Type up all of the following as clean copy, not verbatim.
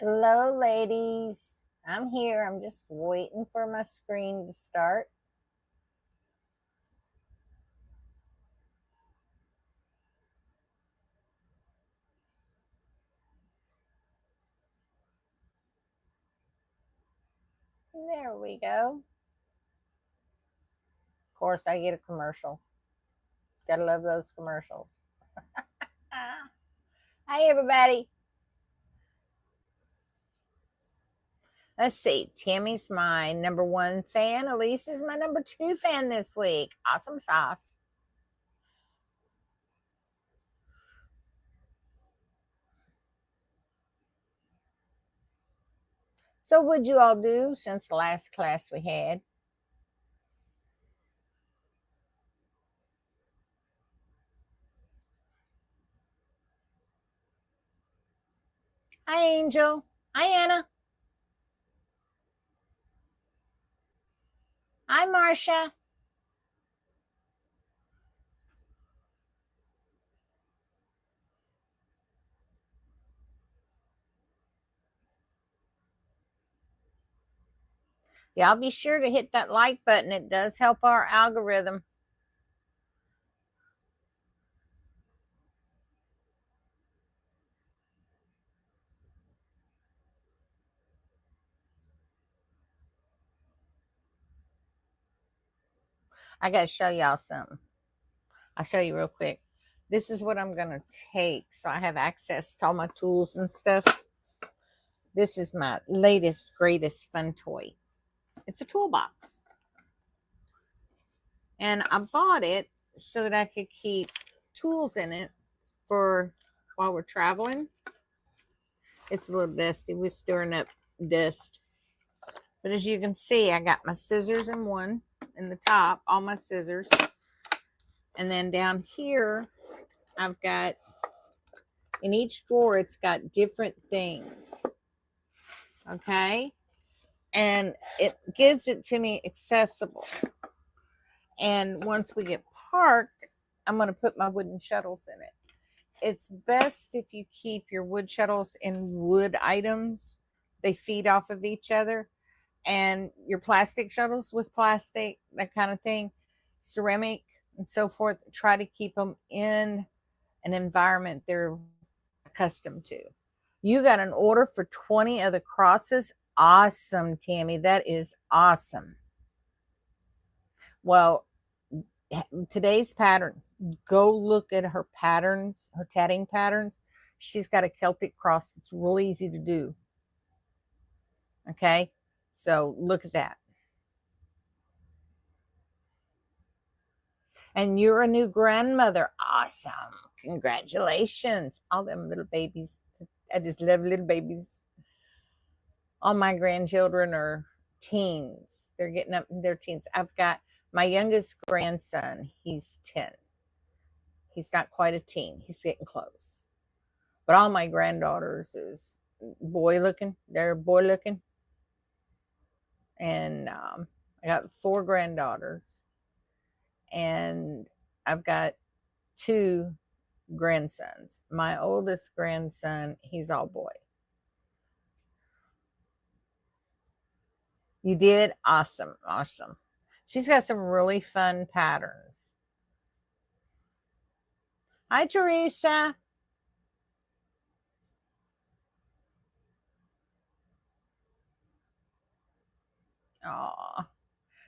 Hello, ladies. I'm here. I'm just waiting for my screen to start. There we go. Of course, I get a commercial. Gotta love those commercials. Hi, everybody. Let's see. Tammy's my number 1 fan. Elise is my number 2 fan this week. Awesome sauce. So, what'd you all do since the last class we had? Hi, Angel. Hi, Anna. Hi, Marcia. Y'all be sure to hit that like button. It does help our algorithm. I got to show y'all something. I'll show you real quick. This is what I'm going to take. So I have access to all my tools and stuff. This is my latest, greatest fun toy. It's a toolbox. And I bought it so that I could keep tools in it for while we're traveling. It's a little dusty. We're stirring up dust. But as you can see, I got my scissors in one in the top, all my scissors. And then down here, I've got, in each drawer, it's got different things. Okay. And it gives it to me accessible. And once we get parked, I'm going to put my wooden shuttles in it. It's best if you keep your wood shuttles in wood items. They feed off of each other. And your plastic shuttles with plastic, that kind of thing, ceramic and so forth, try to keep them in an environment they're accustomed to. You got an order for 20 of the crosses. Awesome, Tammy. That is awesome. Well, today's pattern, go look at her patterns, her tatting patterns. She's got a Celtic cross that's really easy to do. Okay, so look at that. And you're a new grandmother. Awesome. Congratulations. All them little babies. I just love little babies. All my grandchildren are teens. They're getting up in their teens. I've got my youngest grandson. He's 10. He's not quite a teen. He's getting close. But all my granddaughters is boy looking. They're boy looking. And I got 4 granddaughters. And I've got 2 grandsons. My oldest grandson, he's all boy. You did? Awesome. Awesome. She's got some really fun patterns. Hi, Teresa. Aw.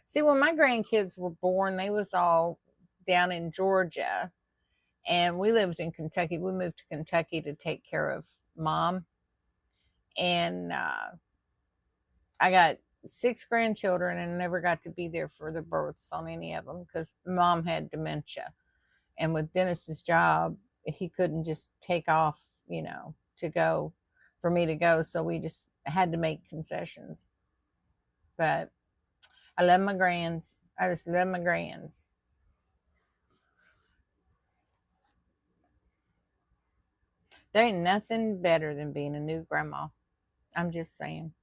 See, when my grandkids were born, they was all down in Georgia. And we lived in Kentucky. We moved to Kentucky to take care of Mom. And I got 6 grandchildren and never got to be there for the births on any of them because Mom had dementia. And with Dennis's job, he couldn't just take off, to go for me to go. So we just had to make concessions. But I love my grands. I just love my grands. There ain't nothing better than being a new grandma. I'm just saying.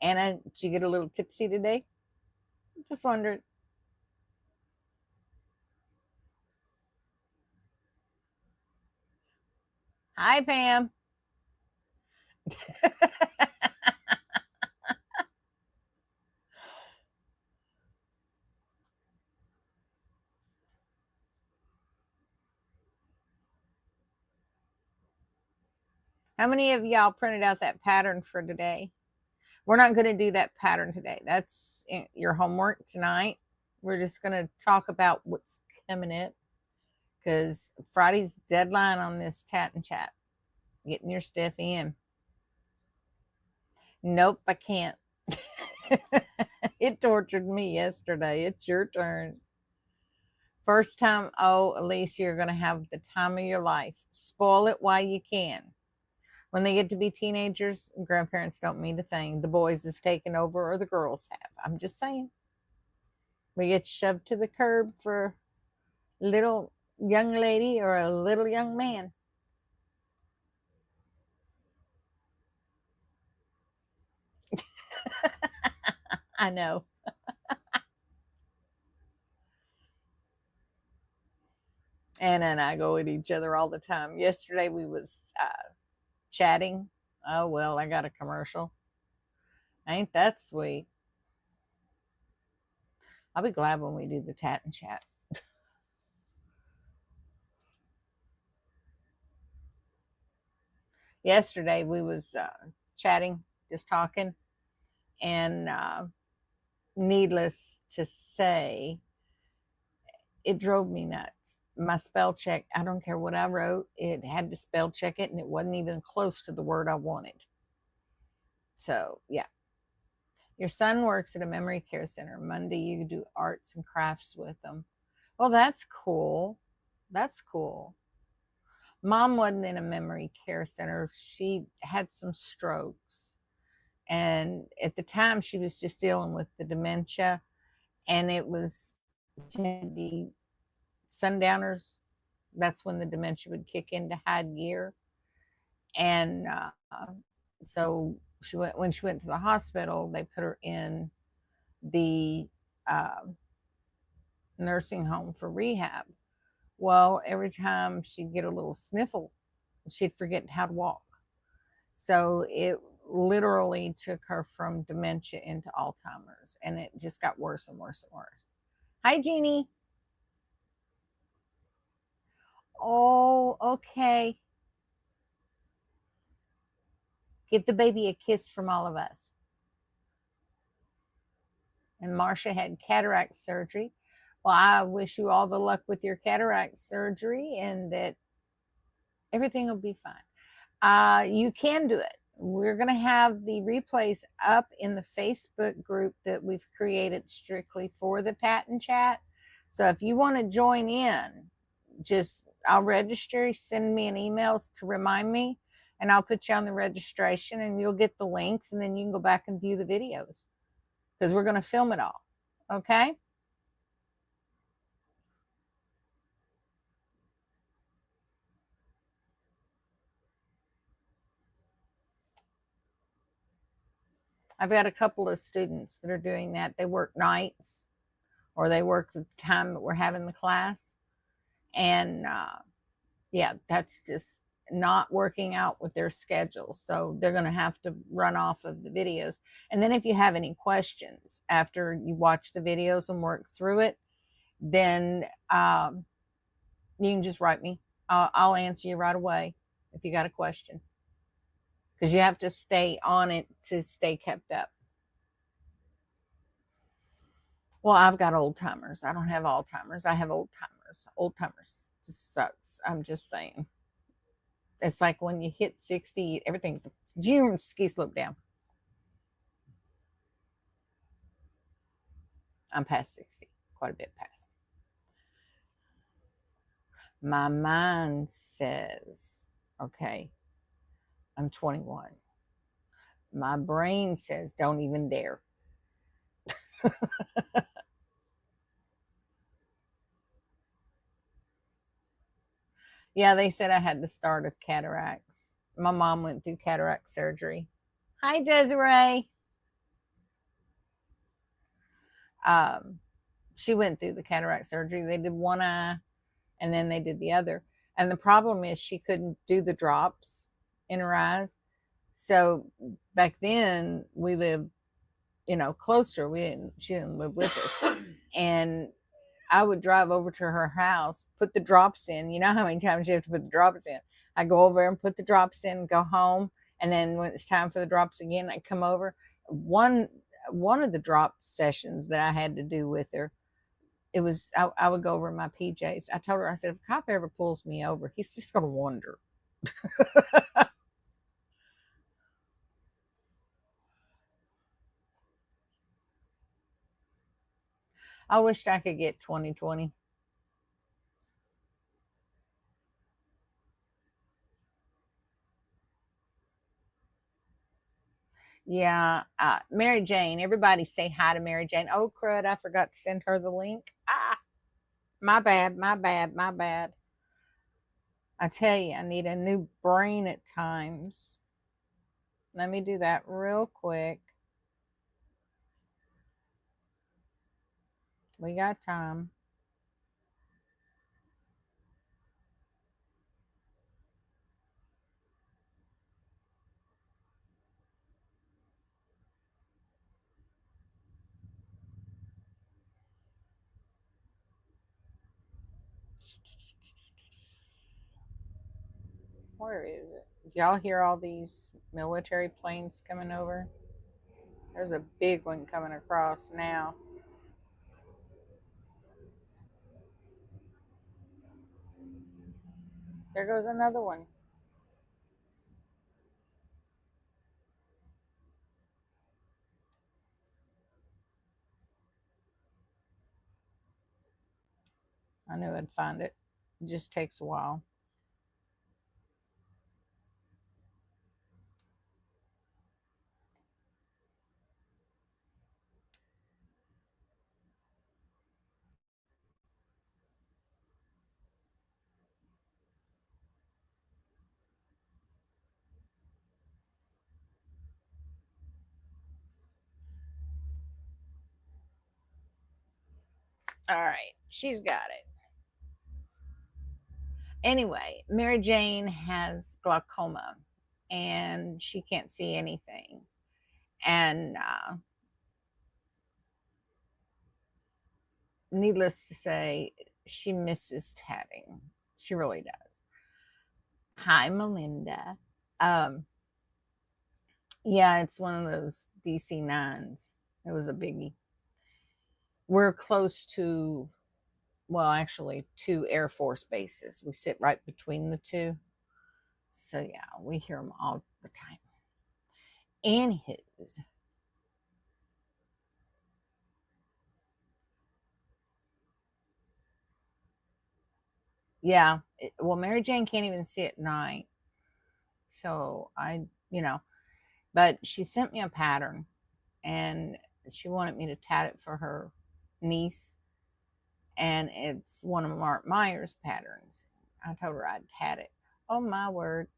Anna, did you get a little tipsy today? Just wondered. Hi, Pam. How many of y'all printed out that pattern for today? We're not going to do that pattern today. That's your homework tonight. We're just going to talk about what's coming up because Friday's deadline on this tat and chat. Getting your stuff in. Nope, I can't. It tortured me yesterday. It's your turn. First time, oh, Elise, you're going to have the time of your life. Spoil it while you can. When they get to be teenagers, grandparents don't mean a thing. The boys have taken over or the girls have. I'm just saying. We get shoved to the curb for a little young lady or a little young man. I know. Anna and I go at each other all the time. Yesterday we was chatting. Oh, well, I got a commercial. Ain't that sweet? I'll be glad when we do the tat and chat. Yesterday we was chatting, just talking, and needless to say, it drove me nuts. My spell check, I don't care what I wrote, it had to spell check it, and it wasn't even close to the word I wanted. So, yeah. Your son works at a memory care center. Monday, you do arts and crafts with them. Well, that's cool. That's cool. Mom wasn't in a memory care center. She had some strokes. And at the time, she was just dealing with the dementia. And it was the sundowners. That's when the dementia would kick into high gear. And so when she went to the hospital, they put her in the nursing home for rehab. Well, every time she'd get a little sniffle, she'd forget how to walk. So it literally took her from dementia into Alzheimer's, and it just got worse and worse and worse. Hi, Jeannie. Oh, okay. Give the baby a kiss from all of us. And Marcia had cataract surgery. Well, I wish you all the luck with your cataract surgery and that everything will be fine. You can do it. We're going to have the replays up in the Facebook group that we've created strictly for the Tat and Chat. So if you want to join in, I'll register, send me an email to remind me, and I'll put you on the registration and you'll get the links, and then you can go back and view the videos because we're going to film it all. Okay? I've got a couple of students that are doing that. They work nights or they work the time that we're having the class. And yeah, that's just not working out with their schedules. So they're going to have to run off of the videos. And then if you have any questions after you watch the videos and work through it, then you can just write me. I'll answer you right away if you got a question. Because you have to stay on it to stay kept up. Well, I've got old timers. I don't have Alzheimer's. I have old timers. Old timers just sucks. I'm just saying. It's like when you hit 60, everything's ski slope down. I'm past 60, quite a bit past. My mind says, okay, I'm 21. My brain says, don't even dare. Yeah, they said I had the start of cataracts. My mom went through cataract surgery. Hi, Desiree. She went through the cataract surgery. They did one eye and then they did the other. And the problem is she couldn't do the drops in her eyes. So back then we lived, closer. She didn't live with us. And I would drive over to her house, put the drops in. You know how many times you have to put the drops in? I go over and put the drops in, go home, and then when it's time for the drops again, I come over. One of the drop sessions that I had to do with her, it was I would go over in my PJs. I told her, I said, if a cop ever pulls me over, he's just gonna wonder. I wished I could get 2020. Yeah, Mary Jane. Everybody say hi to Mary Jane. Oh crud! I forgot to send her the link. My bad. My bad. My bad. I tell you, I need a new brain at times. Let me do that real quick. We got time. Where is it? Y'all hear all these military planes coming over? There's a big one coming across now. There goes another one. I knew I'd find it. It just takes a while. All right, she's got it. Anyway, Mary Jane has glaucoma and she can't see anything. And needless to say, she misses tatting. She really does. Hi, Melinda. Um, yeah, it's one of those DC 9s. It was a biggie. We're close to, well, actually, two Air Force bases. We sit right between the two. So, yeah, we hear them all the time. Anywho's. Yeah. Well, Mary Jane can't even see at night. So but she sent me a pattern and she wanted me to tat it for her niece. And it's one of Mark Myers patterns. I told her I'd tat it. Oh, my word.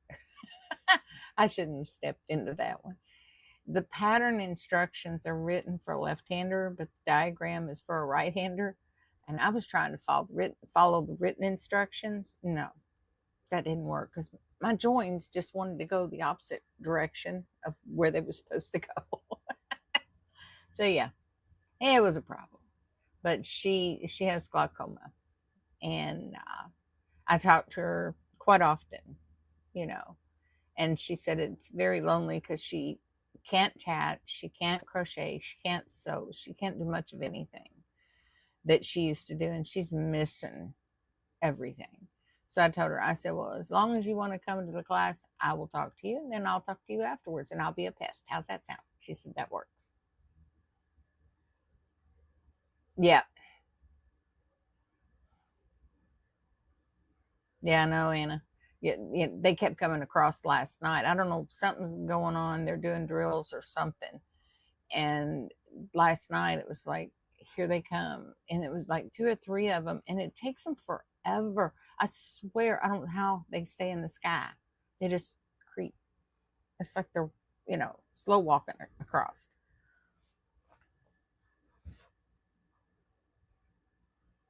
I shouldn't have stepped into that one. The pattern instructions are written for a left-hander, but the diagram is for a right-hander. And I was trying to follow the written instructions. No, that didn't work because my joins just wanted to go the opposite direction of where they were supposed to go. So yeah, it was a problem. But she has glaucoma, and I talk to her quite often, you know, and she said it's very lonely because she can't tat, she can't crochet, she can't sew, she can't do much of anything that she used to do, and she's missing everything. So I told her, I said, well, as long as you want to come to the class, I will talk to you, and then I'll talk to you afterwards, and I'll be a pest. How's that sound? She said, that works. Yeah. Yeah, I know, Anna. Yeah, yeah, they kept coming across last night. I don't know, something's going on. They're doing drills or something. And last night it was like, here they come. And it was like two or three of them. And it takes them forever. I swear, I don't know how they stay in the sky. They just creep. It's like they're, slow walking across.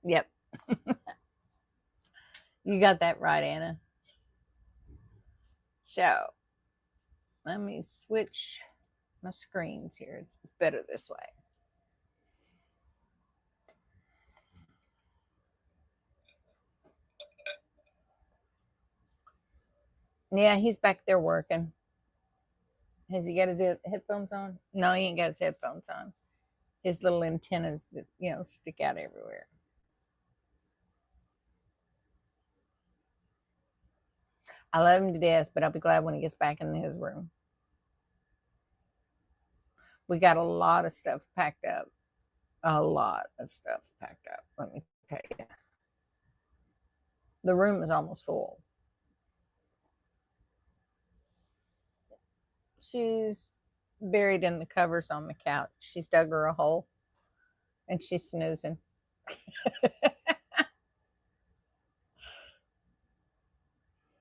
Yep. You got that right, Anna. So let me switch my screens here. It's better this way. Yeah, he's back there working. Has he got his headphones on? No, he ain't got his headphones on. His little antennas that, stick out everywhere. I love him to death, but I'll be glad when he gets back in his room. We got a lot of stuff packed up. A lot of stuff packed up, let me tell you. The room is almost full. She's buried in the covers on the couch. She's dug her a hole and she's snoozing.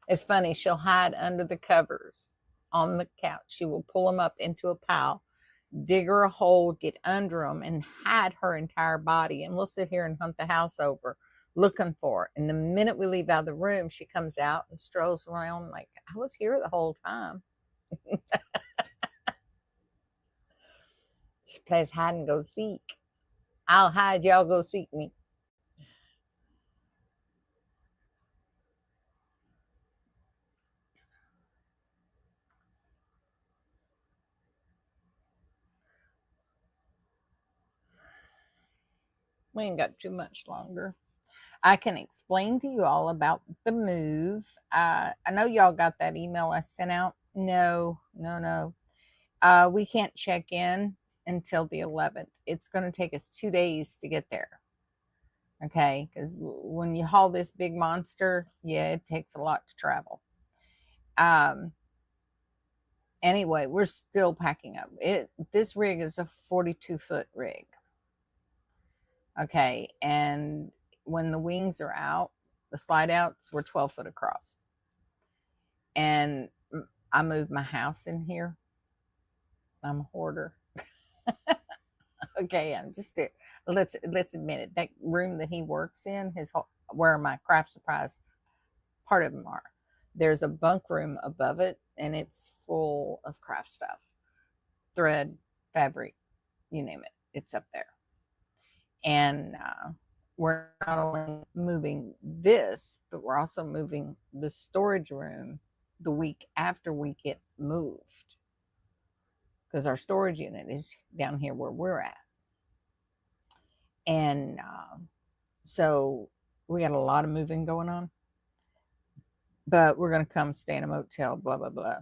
It's funny. She'll hide under the covers on the couch. She will pull them up into a pile, dig her a hole, get under them, and hide her entire body. And we'll sit here and hunt the house over looking for it. And the minute we leave out of the room, she comes out and strolls around like, I was here the whole time. She plays hide and go seek. I'll hide, y'all go seek me. We ain't got too much longer. I can explain to you all about the move. I know y'all got that email I sent out. No. We can't check in until the 11th. It's going to take us 2 days to get there. Okay, because when you haul this big monster, yeah, it takes a lot to travel. Anyway, we're still packing up. This rig is a 42-foot rig. Okay, and when the wings are out, the slide outs were 12 foot across. And I moved my house in here. I'm a hoarder. Okay, I'm just let's admit it. That room that he works in, where my craft supplies, part of them are. There's a bunk room above it, and it's full of craft stuff, thread, fabric, you name it. It's up there. And we're not only moving this, but we're also moving the storage room the week after we get moved, because our storage unit is down here where we're at. And so we got a lot of moving going on, but we're going to come stay in a motel, blah, blah, blah,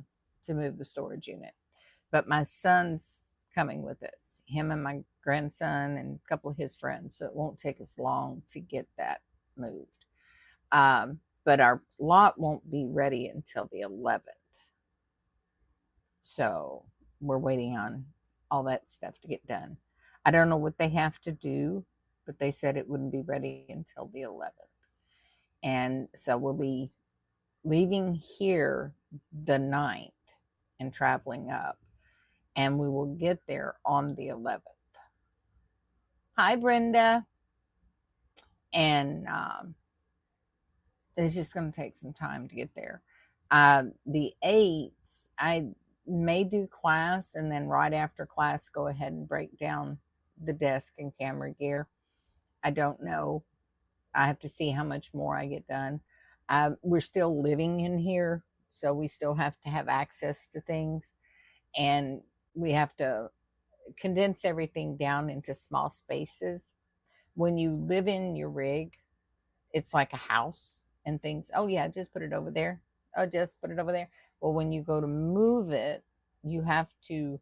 to move the storage unit. But my son's coming with us, him and my grandson and a couple of his friends. So it won't take us long to get that moved. But our lot won't be ready until the 11th. So we're waiting on all that stuff to get done. I don't know what they have to do, but they said it wouldn't be ready until the 11th. And so we'll be leaving here the 9th and traveling up. And we will get there on the 11th. Hi, Brenda. And it's just going to take some time to get there. The 8th, I may do class, and then right after class, go ahead and break down the desk and camera gear. I don't know. I have to see how much more I get done. We're still living in here, so we still have to have access to things. And we have to condense everything down into small spaces. When you live in your rig, it's like a house and things. Oh yeah, just put it over there. Oh, just put it over there. Well, when you go to move it, you have to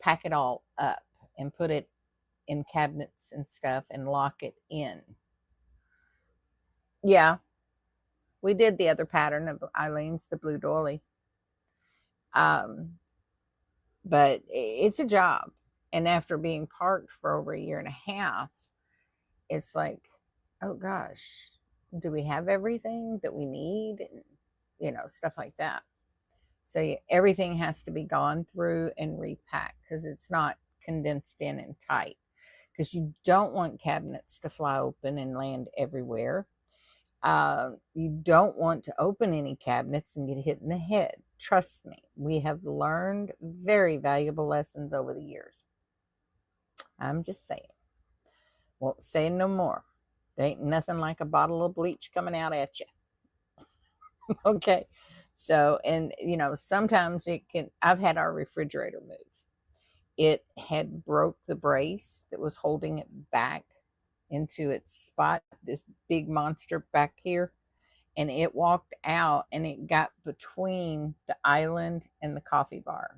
pack it all up and put it in cabinets and stuff and lock it in. Yeah, we did the other pattern of Eileen's, the blue doily. But it's a job. And after being parked for over a year and a half, it's like, oh gosh, do we have everything that we need? And, stuff like that. So everything has to be gone through and repacked, because it's not condensed in and tight, because you don't want cabinets to fly open and land everywhere. You don't want to open any cabinets and get hit in the head. Trust me, we have learned very valuable lessons over the years. I'm just saying. Won't say no more. There ain't nothing like a bottle of bleach coming out at you. Okay. So, and sometimes it can, I've had our refrigerator move. It had broke the brace that was holding it back into its spot, this big monster back here. And it walked out and it got between the island and the coffee bar.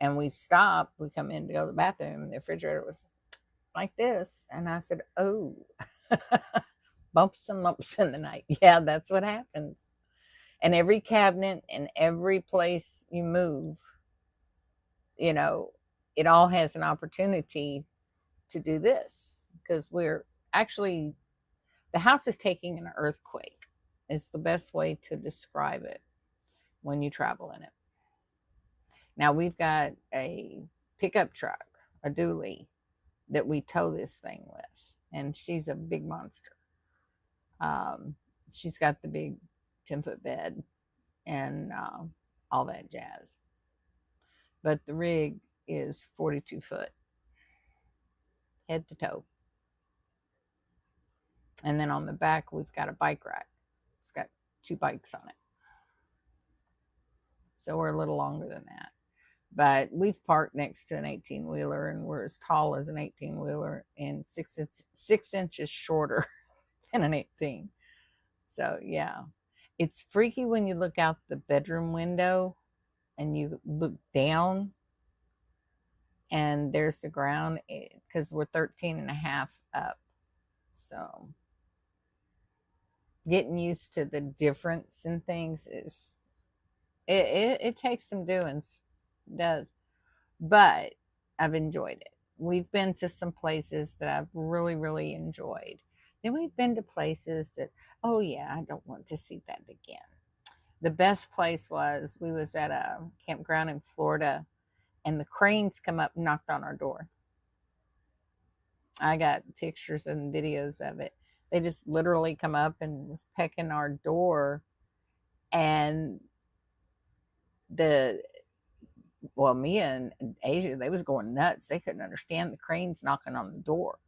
And we stopped, we come in to go to the bathroom, and the refrigerator was like this. And I said, oh, bumps and lumps in the night. Yeah, that's what happens. And every cabinet and every place you move, it all has an opportunity to do this, because we're actually, the house is taking an earthquake is the best way to describe it when you travel in it. Now we've got a pickup truck, a dually, that we tow this thing with, and she's a big monster. She's got the big 10-foot bed and all that jazz. But the rig is 42 foot, head to toe. And then on the back, we've got a bike rack. It's got 2 bikes on it. So we're a little longer than that. But we've parked next to an 18-wheeler, and we're as tall as an 18-wheeler and 6 inches shorter than an 18. So, yeah. It's freaky when you look out the bedroom window and you look down and there's the ground, because we're 13 and a half up. So getting used to the difference in things is, it takes some doings. It does. But I've enjoyed it. We've been to some places that I've really, really enjoyed. Then we've been to places that, oh yeah, I don't want to see that again. The best place was, we was at a campground in Florida, and the cranes come up and knocked on our door. I got pictures and videos of it. They just literally come up and was pecking our door, and me and Asia, they was going nuts. They couldn't understand the cranes knocking on the door.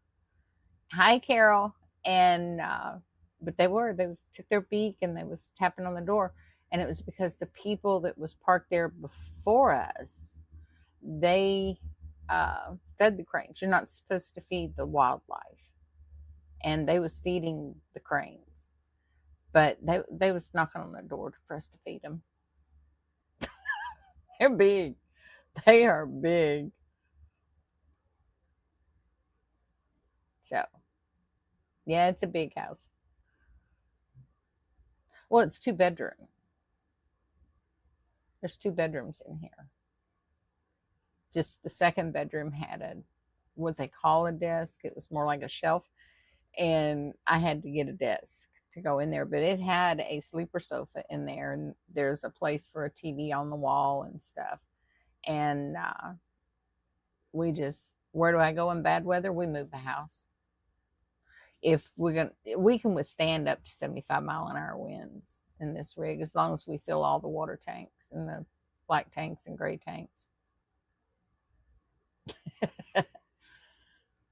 Hi, Carol. And but they took their beak and they was tapping on the door, and it was because the people that was parked there before us, they fed the cranes. You're not supposed to feed the wildlife, and they was feeding the cranes, but they was knocking on the door for us to feed them. They're big. They are big. So, yeah, it's a big house. Well, it's 2 bedroom. There's 2 bedrooms in here. Just the second bedroom had what they call a desk. It was more like a shelf, and I had to get a desk to go in there, but it had a sleeper sofa in there, and there's a place for a TV on the wall and stuff. And where do I go in bad weather? We move the house. If we can withstand up to 75-mile-an-hour winds in this rig, as long as we fill all the water tanks and the black tanks and gray tanks.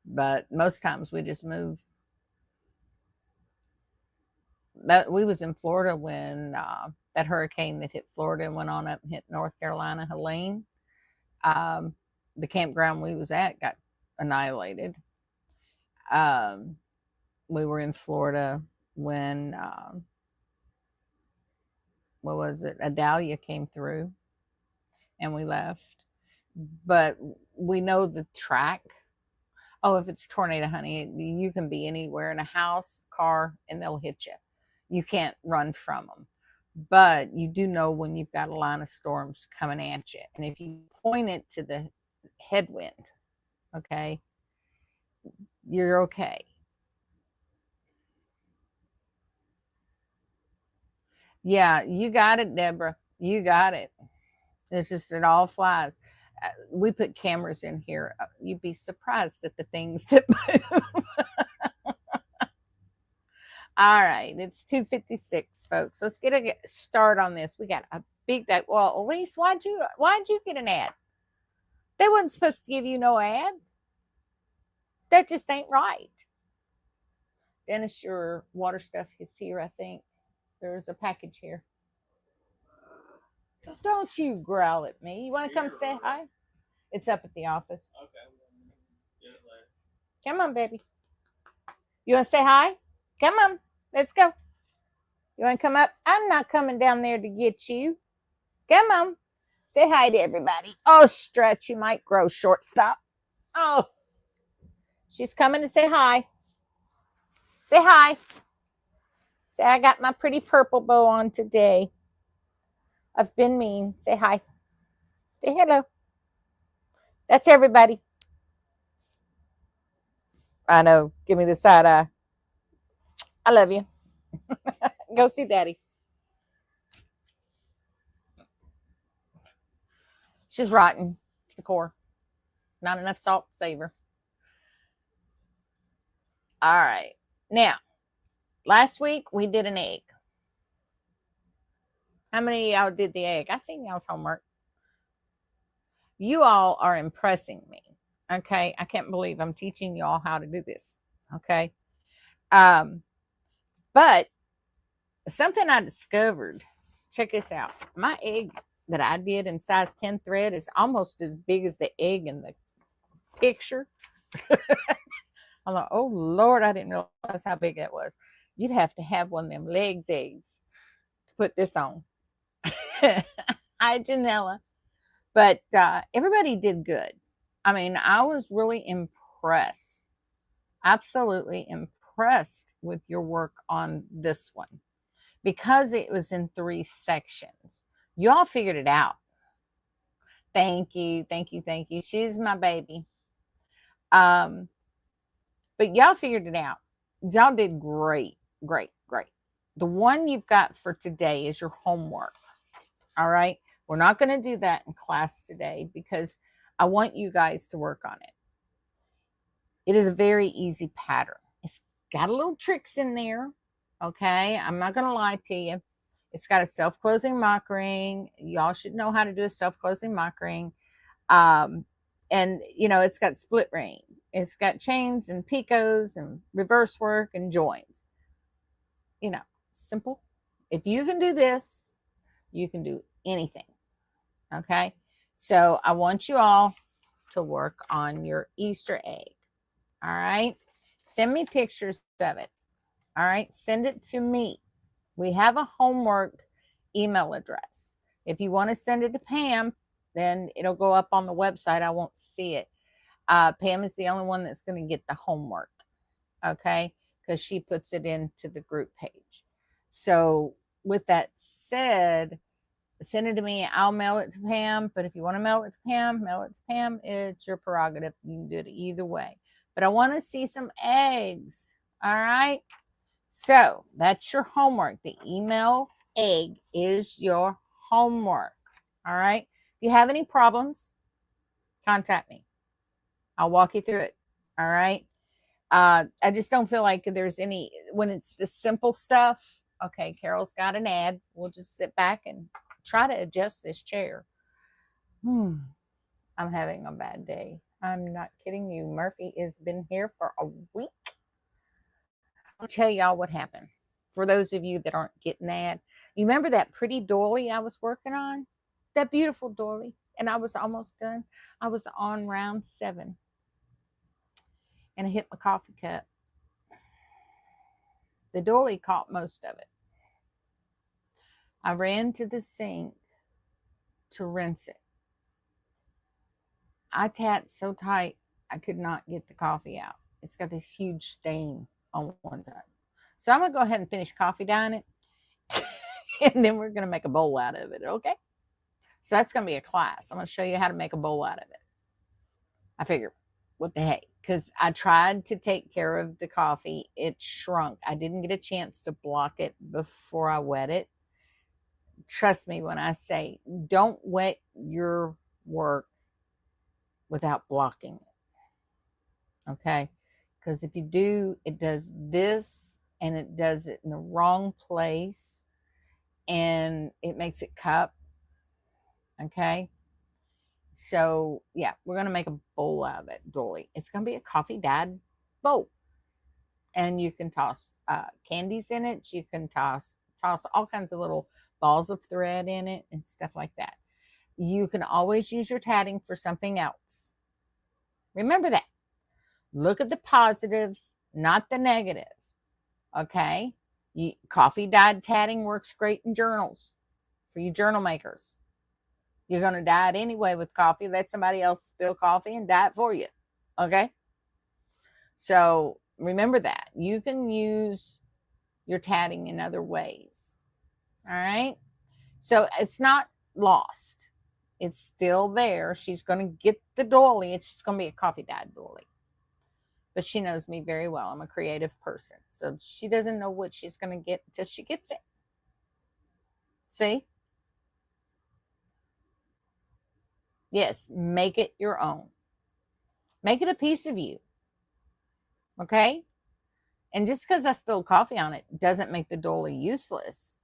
But most times we just move. We was in Florida when that hurricane that hit Florida and went on up and hit North Carolina, Leen. The campground we was at got annihilated. We were in Florida when what was it? Adalia came through, and we left. But we know the track. Oh, if it's tornado, honey, you can be anywhere in a house, car, and they'll hit you. You can't run from them. But you do know when you've got a line of storms coming at you. And if you point it to the headwind, okay, you're okay. Yeah, you got it, Deborah. You got it. It's just, it all flies. We put cameras in here. You'd be surprised at the things that move. All right, it's 2:56, folks. Let's get a start on this. We got a big day. Well, Elise, why'd you get an ad? They wasn't supposed to give you no ad. That just ain't right. Dennis, your water stuff is here, I think. There's a package here. Don't you growl at me. You want to come say hi? It's up at the office. Okay. Come on, baby. You want to say hi? Come on. Let's go. You want to come up? I'm not coming down there to get you. Come on. Say hi to everybody. Oh, Stretch, you might grow short. Stop. Oh. She's coming to say hi. Say hi. Say, I got my pretty purple bow on today. I've been mean. Say hi. Say hello. That's everybody. I know. Give me the side eye. I love you. Go see Daddy. She's rotten to the core. Not enough salt to save her. All right. Now, last week we did an egg. How many of y'all did the egg? I seen y'all's homework. You all are impressing me. Okay. I can't believe I'm teaching y'all how to do this. Okay. But something I discovered, check this out. My egg that I did in size 10 thread is almost as big as the egg in the picture. I'm like, oh Lord, I didn't realize how big that was. You'd have to have one of them eggs to put this on. Hi, Janella. But everybody did good. I mean, I was really impressed. Absolutely impressed with your work on this one because it was in 3 sections. Y'all figured it out. Thank you. Thank you. Thank you. She's my baby. But y'all figured it out. Y'all did great, great, great. The one you've got for today is your homework. All right. We're not going to do that in class today because I want you guys to work on it. It is a very easy pattern. It's got a little tricks in there. Okay. I'm not going to lie to you. It's got a self-closing mock ring. Y'all should know how to do a self-closing mock ring. And, you know, it's got split ring. It's got chains and picots and reverse work and joins. You know, simple. If you can do this, you can do anything. Okay. So I want you all to work on your Easter egg. All right. Send me pictures of it. All right. Send it to me. We have a homework email address. If you want to send it to Pam, then it'll go up on the website. I won't see it. Pam is the only one that's going to get the homework. Okay. Because she puts it into the group page. So with that said, send it to me. I'll mail it to Pam. But if you want to mail it to Pam, mail it to Pam. It's your prerogative. You can do it either way. But I want to see some eggs. All right. So that's your homework. The email egg is your homework. All right. If you have any problems, contact me. I'll walk you through it. All right. I just don't feel like there's any, when it's the simple stuff. Okay. Carol's got an ad. We'll just sit back and try to adjust this chair. I'm having a bad day. I'm not kidding you. Murphy has been here for a week. I'll tell y'all what happened. For those of you that aren't getting that, you remember that pretty doily I was working on? That beautiful doily. And I was almost done. I was on round 7. And I hit my coffee cup. The doily caught most of it. I ran to the sink to rinse it. I tapped so tight, I could not get the coffee out. It's got this huge stain on one side. So I'm going to go ahead and finish coffee down it. And then we're going to make a bowl out of it. Okay. So that's going to be a class. I'm going to show you how to make a bowl out of it. I figured, what the heck? Because I tried to take care of the coffee. It shrunk. I didn't get a chance to block it before I wet it. Trust me when I say, don't wet your work without blocking it. Okay. Because if you do, it does this and it does it in the wrong place and it makes it cup. Okay. So yeah, we're going to make a bowl out of that dolly. It's going to be a coffee dad bowl. And you can toss candies in it. You can toss all kinds of little balls of thread in it and stuff like that. You can always use your tatting for something else. Remember that. Look at the positives, not the negatives. Okay? Coffee dyed tatting works great in journals for you journal makers. You're going to dye it anyway with coffee. Let somebody else spill coffee and dye it for you. Okay? So remember that. You can use your tatting in other ways. All right? So it's not lost. It's still there. She's going to get the dolly. It's just going to be a coffee dyed dolly. But she knows me very well. I'm a creative person. So she doesn't know what she's going to get until she gets it. See? Yes, make it your own. Make it a piece of you. Okay? And just because I spilled coffee on it doesn't make the dolly useless.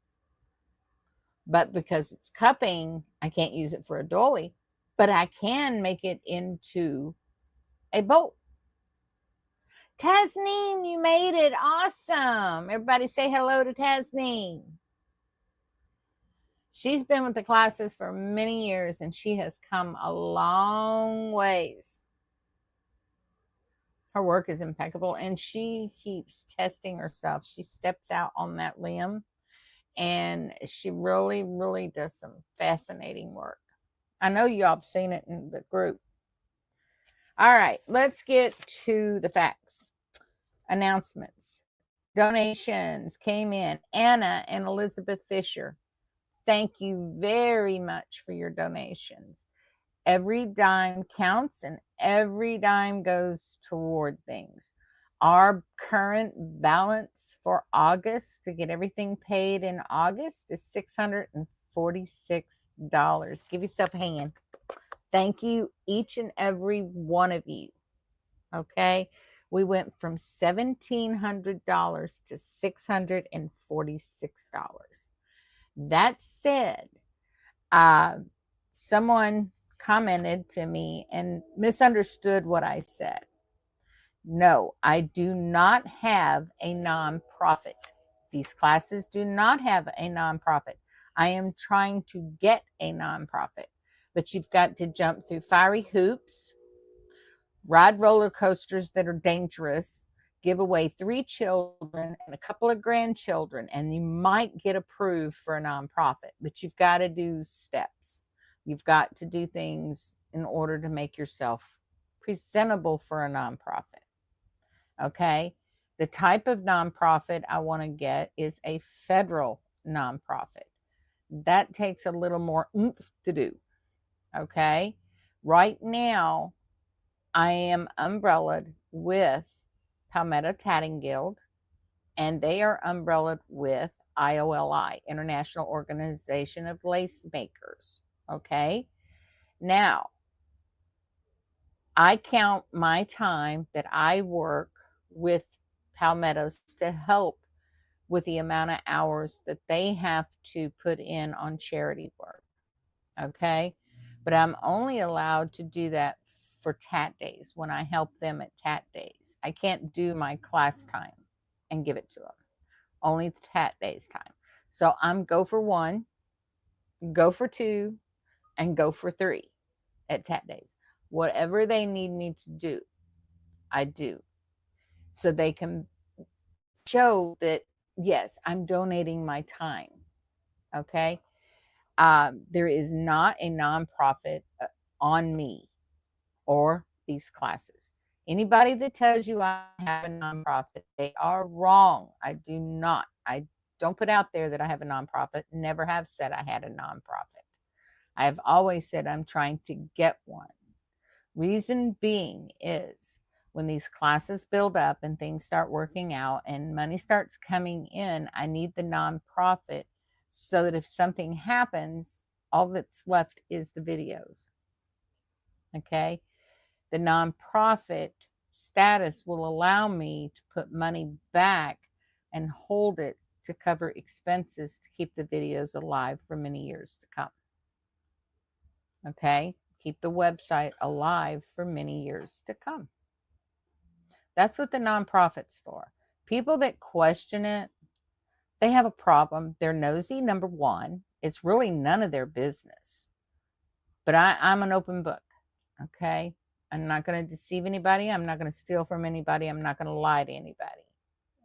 But because it's cupping, I can't use it for a dolly. But I can make it into a bowl. Tasneem, you made it. Awesome. Everybody say hello to Tasneem. She's been with the classes for many years and she has come a long ways. Her work is impeccable and she keeps testing herself. She steps out on that limb and she really, really does some fascinating work. I know y'all have seen it in the group. All right, let's get to the facts. Announcements. Donations came in. Anna and Elizabeth Fisher. Thank you very much for your donations. Every dime counts and every dime goes toward things. Our current balance for August to get everything paid in August is $646. Give yourself a hand. Thank you, each and every one of you. Okay. We went from $1,700 to $646. That said, someone commented to me and misunderstood what I said. No, I do not have a nonprofit. These classes do not have a nonprofit. I am trying to get a nonprofit, but you've got to jump through fiery hoops, ride roller coasters that are dangerous, give away 3 children and a couple of grandchildren, and you might get approved for a nonprofit. But you've got to do steps. You've got to do things in order to make yourself presentable for a nonprofit. Okay? The type of nonprofit I want to get is a federal nonprofit. That takes a little more oomph to do. Okay? Right now, I am umbrellaed with Palmetto Tatting Guild, and they are umbrellaed with IOLI, International Organization of Lace Makers. Okay? Now, I count my time that I work with Palmettos to help with the amount of hours that they have to put in on charity work. Okay? But I'm only allowed to do that for tat days when I help them at tat days. I can't do my class time and give it to them. Only tat days time. So I'm go for 1, go for 2, and go for 3 at tat days. Whatever they need me to do, I do. So they can show that, yes, I'm donating my time. Okay? There is not a nonprofit on me or these classes. Anybody that tells you I have a nonprofit, they are wrong. I do not. I don't put out there that I have a nonprofit. Never have said I had a nonprofit. I have always said I'm trying to get one. Reason being is when these classes build up and things start working out and money starts coming in, I need the nonprofit so that if something happens, all that's left is the videos. Okay? The nonprofit status will allow me to put money back and hold it to cover expenses to keep the videos alive for many years to come. Okay? Keep the website alive for many years to come. That's what the nonprofit's for. People that question it, they have a problem. They're nosy, number one. It's really none of their business. But I'm an open book. Okay? I'm not going to deceive anybody. I'm not going to steal from anybody. I'm not going to lie to anybody.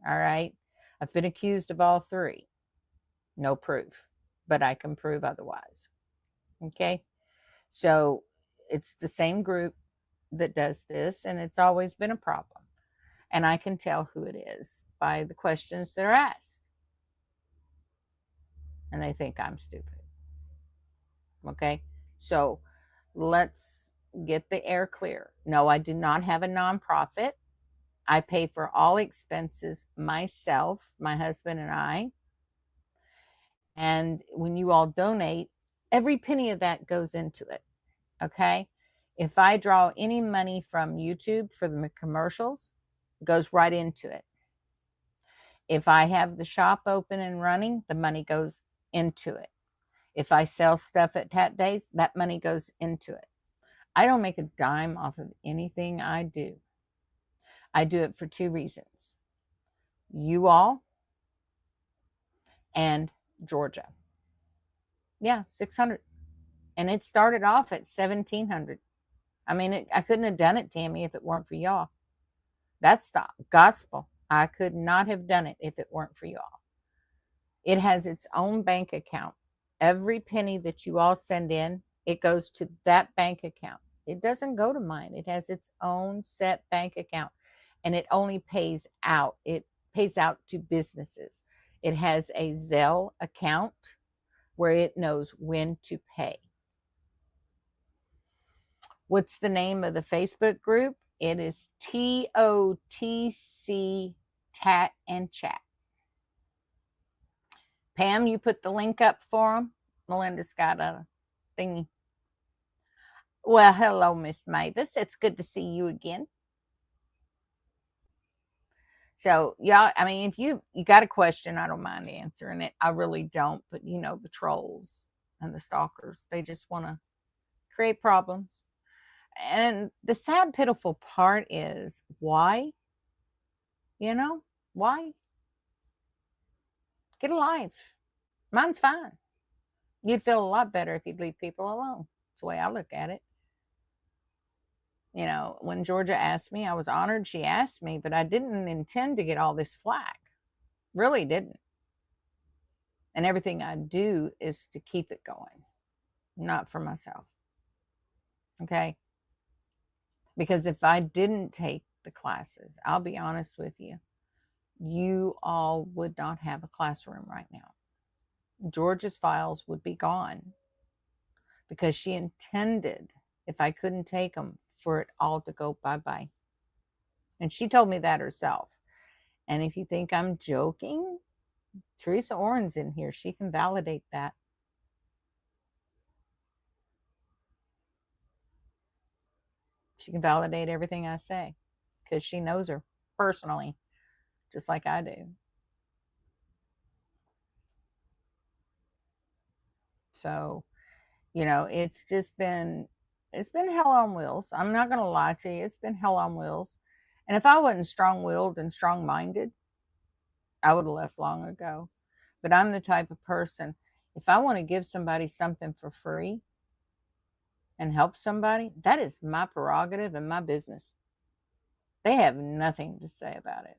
All right? I've been accused of all three. No proof, but I can prove otherwise. Okay? So it's the same group that does this, and it's always been a problem. And I can tell who it is by the questions that are asked. And they think I'm stupid. Okay? So let's get the air clear. No, I do not have a nonprofit. I pay for all expenses myself, my husband and I. And when you all donate, every penny of that goes into it. Okay? If I draw any money from YouTube for the commercials, it goes right into it. If I have the shop open and running, the money goes into it. If I sell stuff at Tat Days, that money goes into it. I don't make a dime off of anything I do. I do it for two reasons. You all and Georgia. Yeah, 600. And it started off at 1,700. I mean, I couldn't have done it, Tammy, if it weren't for y'all. That's the gospel. I could not have done it if it weren't for y'all. It has its own bank account. Every penny that you all send in, it goes to that bank account. It doesn't go to mine. It has its own set bank account, and it only pays out. It pays out to businesses. It has a Zelle account where it knows when to pay. What's the name of the Facebook group? It is TOTC Tat and Chat. Pam, you put the link up for them. Melinda's got a thingy. Well, hello, Miss Mavis. It's good to see you again. So, y'all, I mean, if you got a question, I don't mind answering it. I really don't. But, you know, the trolls and the stalkers, they just want to create problems. And the sad, pitiful part is why? You know, why? Get a life. Mine's fine. You'd feel a lot better if you'd leave people alone. That's the way I look at it. You know, when Georgia asked me, I was honored she asked me, but I didn't intend to get all this flack. Really didn't. And everything I do is to keep it going, not for myself. Okay? Because if I didn't take the classes, I'll be honest with you, you all would not have a classroom right now. Georgia's files would be gone because she intended, if I couldn't take them, for it all to go bye-bye. And she told me that herself. And if you think I'm joking, Teresa Oren's in here. She can validate that. She can validate everything I say because she knows her personally, just like I do. So, you know, it's been hell on wheels. I'm not going to lie to you. It's been hell on wheels. And if I wasn't strong-willed and strong-minded, I would have left long ago. But I'm the type of person, if I want to give somebody something for free and help somebody, that is my prerogative and my business. They have nothing to say about it.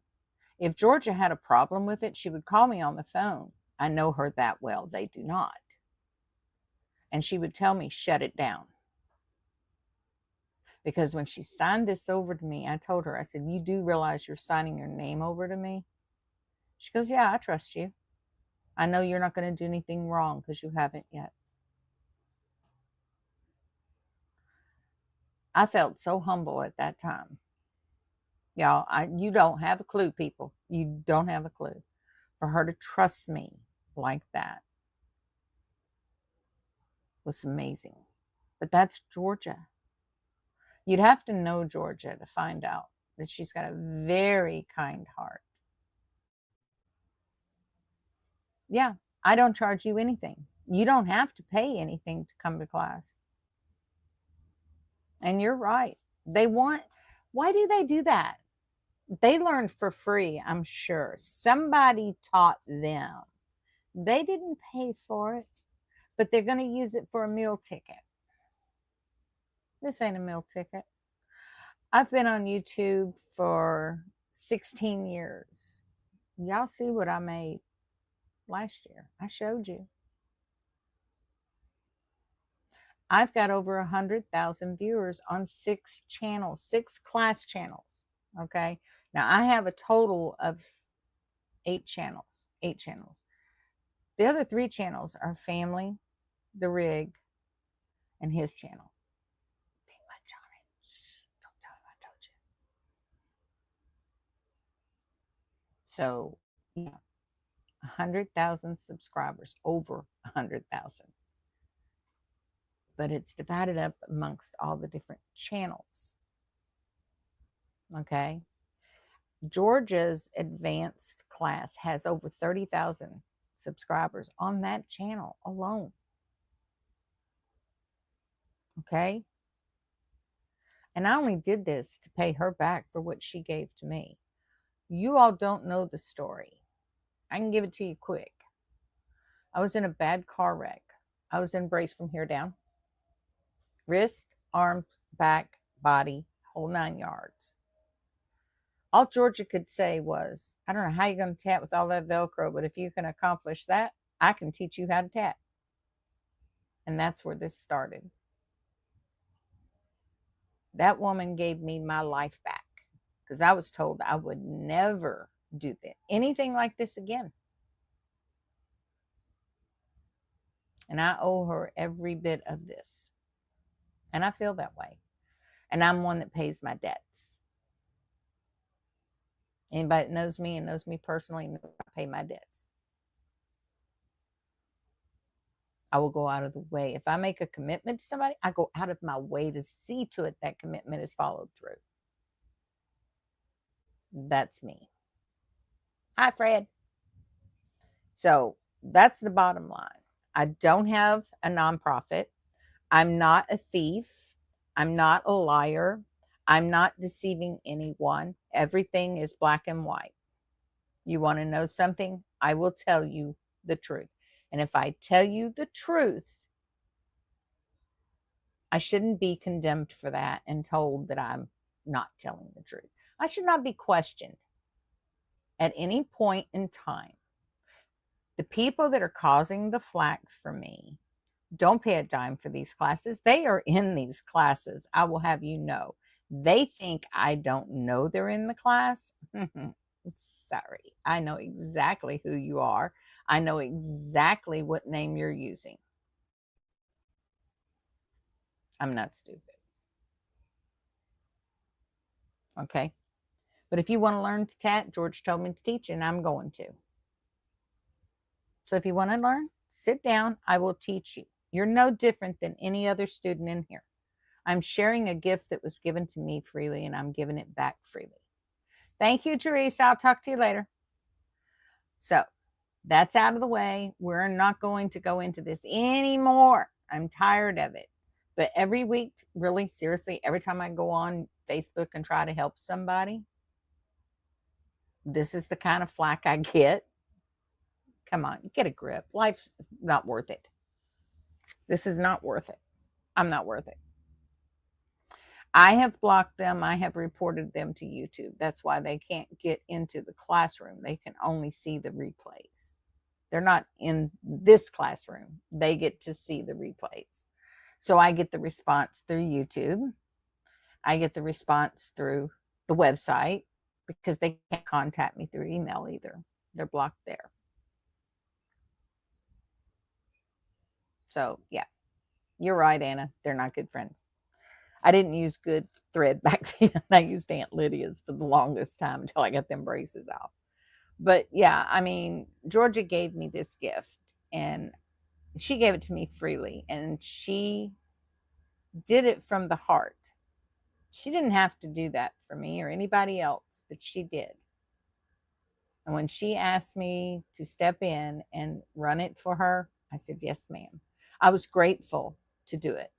If Georgia had a problem with it, she would call me on the phone. I know her that well. They do not. And she would tell me, shut it down. Because when she signed this over to me, I told her, I said, you do realize you're signing your name over to me? She goes, yeah, I trust you. I know you're not going to do anything wrong because you haven't yet. I felt so humble at that time. Y'all, you don't have a clue, people. You don't have a clue. For her to trust me like that was amazing. But that's Georgia. You'd have to know Georgia to find out that she's got a very kind heart. Yeah, I don't charge you anything. You don't have to pay anything to come to class. And you're right. Why do they do that? They learned for free, I'm sure. Somebody taught them. They didn't pay for it, but they're going to use it for a meal ticket. This ain't a meal ticket. I've been on YouTube for 16 years. Y'all see what I made last year. I showed you. I've got over 100,000 viewers on 6 channels, 6 class channels. Okay. Now I have a total of 8 channels. 8 channels. The other 3 channels are family, the rig, and his channel. Johnny, don't tell him I told you. So, yeah, 100,000 subscribers, over 100,000. But it's divided up amongst all the different channels. Okay. Georgia's advanced class has over 30,000 subscribers on that channel alone. Okay. And I only did this to pay her back for what she gave to me. You all don't know the story. I can give it to you quick. I was in a bad car wreck. I was in brace from here down. Wrist, arms, back, body, whole 9 yards. All Georgia could say was, I don't know how you're going to tat with all that Velcro, but if you can accomplish that, I can teach you how to tat. And that's where this started. That woman gave me my life back because I was told I would never do anything like this again. And I owe her every bit of this. And I feel that way. And I'm one that pays my debts. Anybody that knows me and knows me personally knows I pay my debts. I will go out of the way. If I make a commitment to somebody, I go out of my way to see to it that commitment is followed through. That's me. Hi, Fred. So that's the bottom line. I don't have a nonprofit. I'm not a thief. I'm not a liar. I'm not deceiving anyone. Everything is black and white. You want to know something? I will tell you the truth. And if I tell you the truth, I shouldn't be condemned for that and told that I'm not telling the truth. I should not be questioned at any point in time. The people that are causing the flack for me don't pay a dime for these classes. They are in these classes. I will have you know. They think I don't know they're in the class. Sorry. I know exactly who you are. I know exactly what name you're using. I'm not stupid. Okay. But if you want to learn to tat, George told me to teach, and I'm going to. So if you want to learn, sit down. I will teach you. You're no different than any other student in here. I'm sharing a gift that was given to me freely, and I'm giving it back freely. Thank you, Teresa. I'll talk to you later. So that's out of the way. We're not going to go into this anymore. I'm tired of it. But every week, really, seriously, every time I go on Facebook and try to help somebody, this is the kind of flack I get. Come on, get a grip. Life's not worth it. This is not worth it. I'm not worth it. I have blocked them. I have reported them to YouTube. That's why they can't get into the classroom. They can only see the replays. They're not in this classroom. They get to see the replays. So I get the response through YouTube. I get the response through the website because they can't contact me through email either. They're blocked there. So, yeah, you're right, Anna. They're not good friends. I didn't use good thread back then. I used Aunt Lydia's for the longest time until I got them braces out. But yeah, I mean, Georgia gave me this gift and she gave it to me freely, and she did it from the heart. She didn't have to do that for me or anybody else, but she did. And when she asked me to step in and run it for her, I said, yes, ma'am. I was grateful to do it.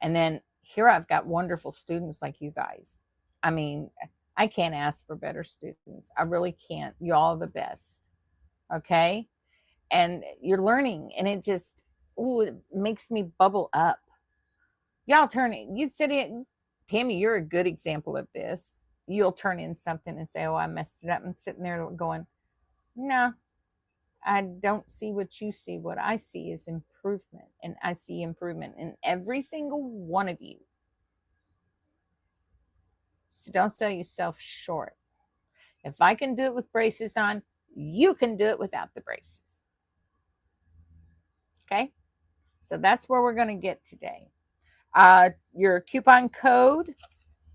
And then here I've got wonderful students like you guys. I mean, I can't ask for better students. I really can't. You all are the best. Okay. And you're learning, and it just, ooh, it makes me bubble up. Y'all turn it, you sit in, Tammy, you're a good example of this. You'll turn in something and say, oh, I messed it up. And sitting there going, no, I don't see what you see. What I see is improvement. And I see improvement in every single one of you. So don't sell yourself short. If I can do it with braces on, you can do it without the braces. Okay? So that's where we're going to get today. Your coupon code,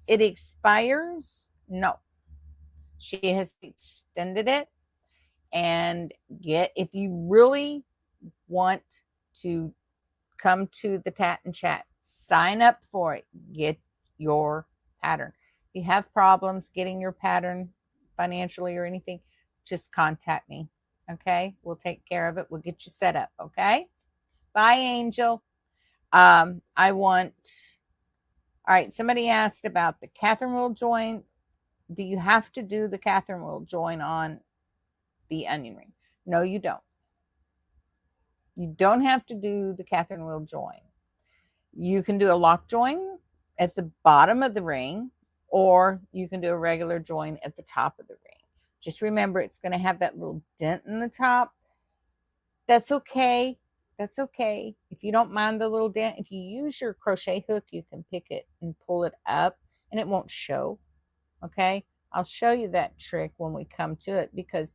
it expires. No, she has extended it. And if you really want to come to the Tat and Chat, sign up for it. Get your pattern. If you have problems getting your pattern financially or anything, just contact me. Okay, we'll take care of it. We'll get you set up. Okay, bye, Angel. All right, somebody asked about the Catherine wheel join. Do you have to do the Catherine wheel join on the onion ring? No, you don't. You don't have to do the Catherine wheel join. You can do a lock join at the bottom of the ring, or you can do a regular join at the top of the ring. Just remember, it's going to have that little dent in the top. That's okay. That's okay. If you don't mind the little dent, if you use your crochet hook, you can pick it and pull it up and it won't show. Okay. I'll show you that trick when we come to it, because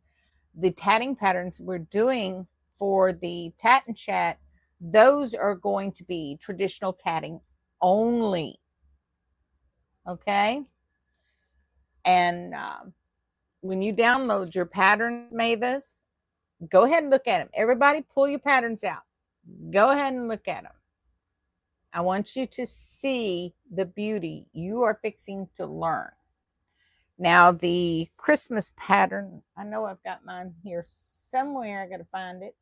the tatting patterns we're doing for the Tat and Chat, those are going to be traditional tatting only. Okay. And when you download your pattern, Mavis, go ahead and look at them. Everybody pull your patterns out. Go ahead and look at them. I want you to see the beauty you are fixing to learn. Now, the Christmas pattern, I know I've got mine here somewhere. I got to find it.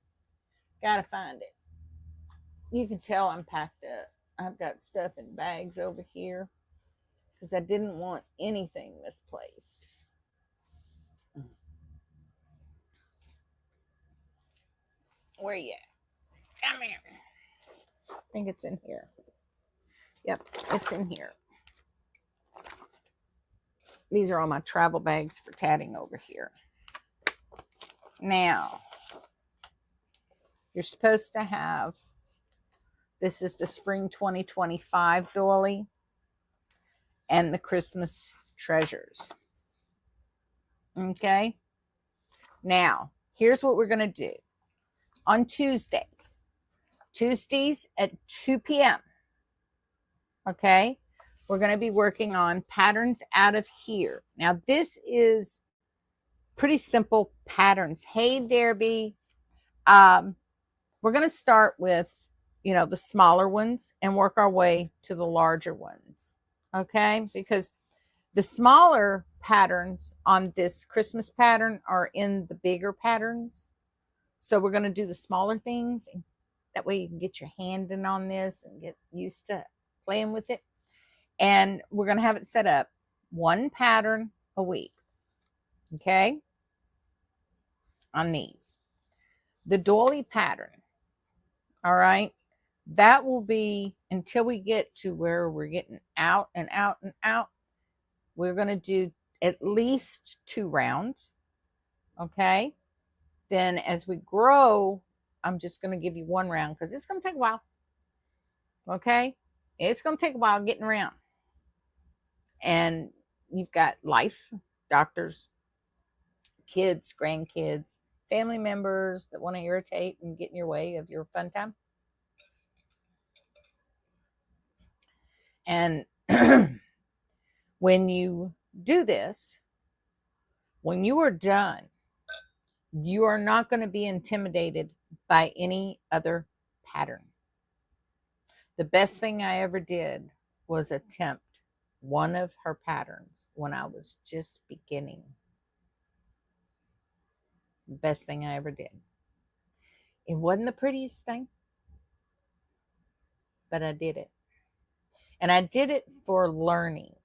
Got to find it. You can tell I'm packed up. I've got stuff in bags over here because I didn't want anything misplaced. Where you at? Come here. I think it's in here. Yep, it's in here. These are all my travel bags for tatting over here. Now, you're supposed to have, this is the spring 2025 doily and the Christmas treasures. Okay. Now, here's what we're going to do. On Tuesdays at 2 p.m. Okay. We're going to be working on patterns out of here. Now, this is pretty simple patterns. Hey, Derby. We're going to start with, the smaller ones and work our way to the larger ones. Okay. Because the smaller patterns on this Christmas pattern are in the bigger patterns. So we're going to do the smaller things. That way you can get your hand in on this and get used to playing with it. And we're going to have it set up one pattern a week. Okay. On these. The doily pattern. All right. That will be until we get to where we're getting out and out and out. We're going to do at least 2 rounds. Okay. Then as we grow, I'm just going to give you 1 round because it's going to take a while. Okay. It's going to take a while getting around. And you've got life, doctors, kids, grandkids, family members that want to irritate and get in your way of your fun time. And when you do this, when you are done, you are not going to be intimidated by any other pattern. The best thing I ever did was attempt one of her patterns when I was just beginning. Best thing I ever did. It wasn't the prettiest thing, but I did it. And I did it for learning.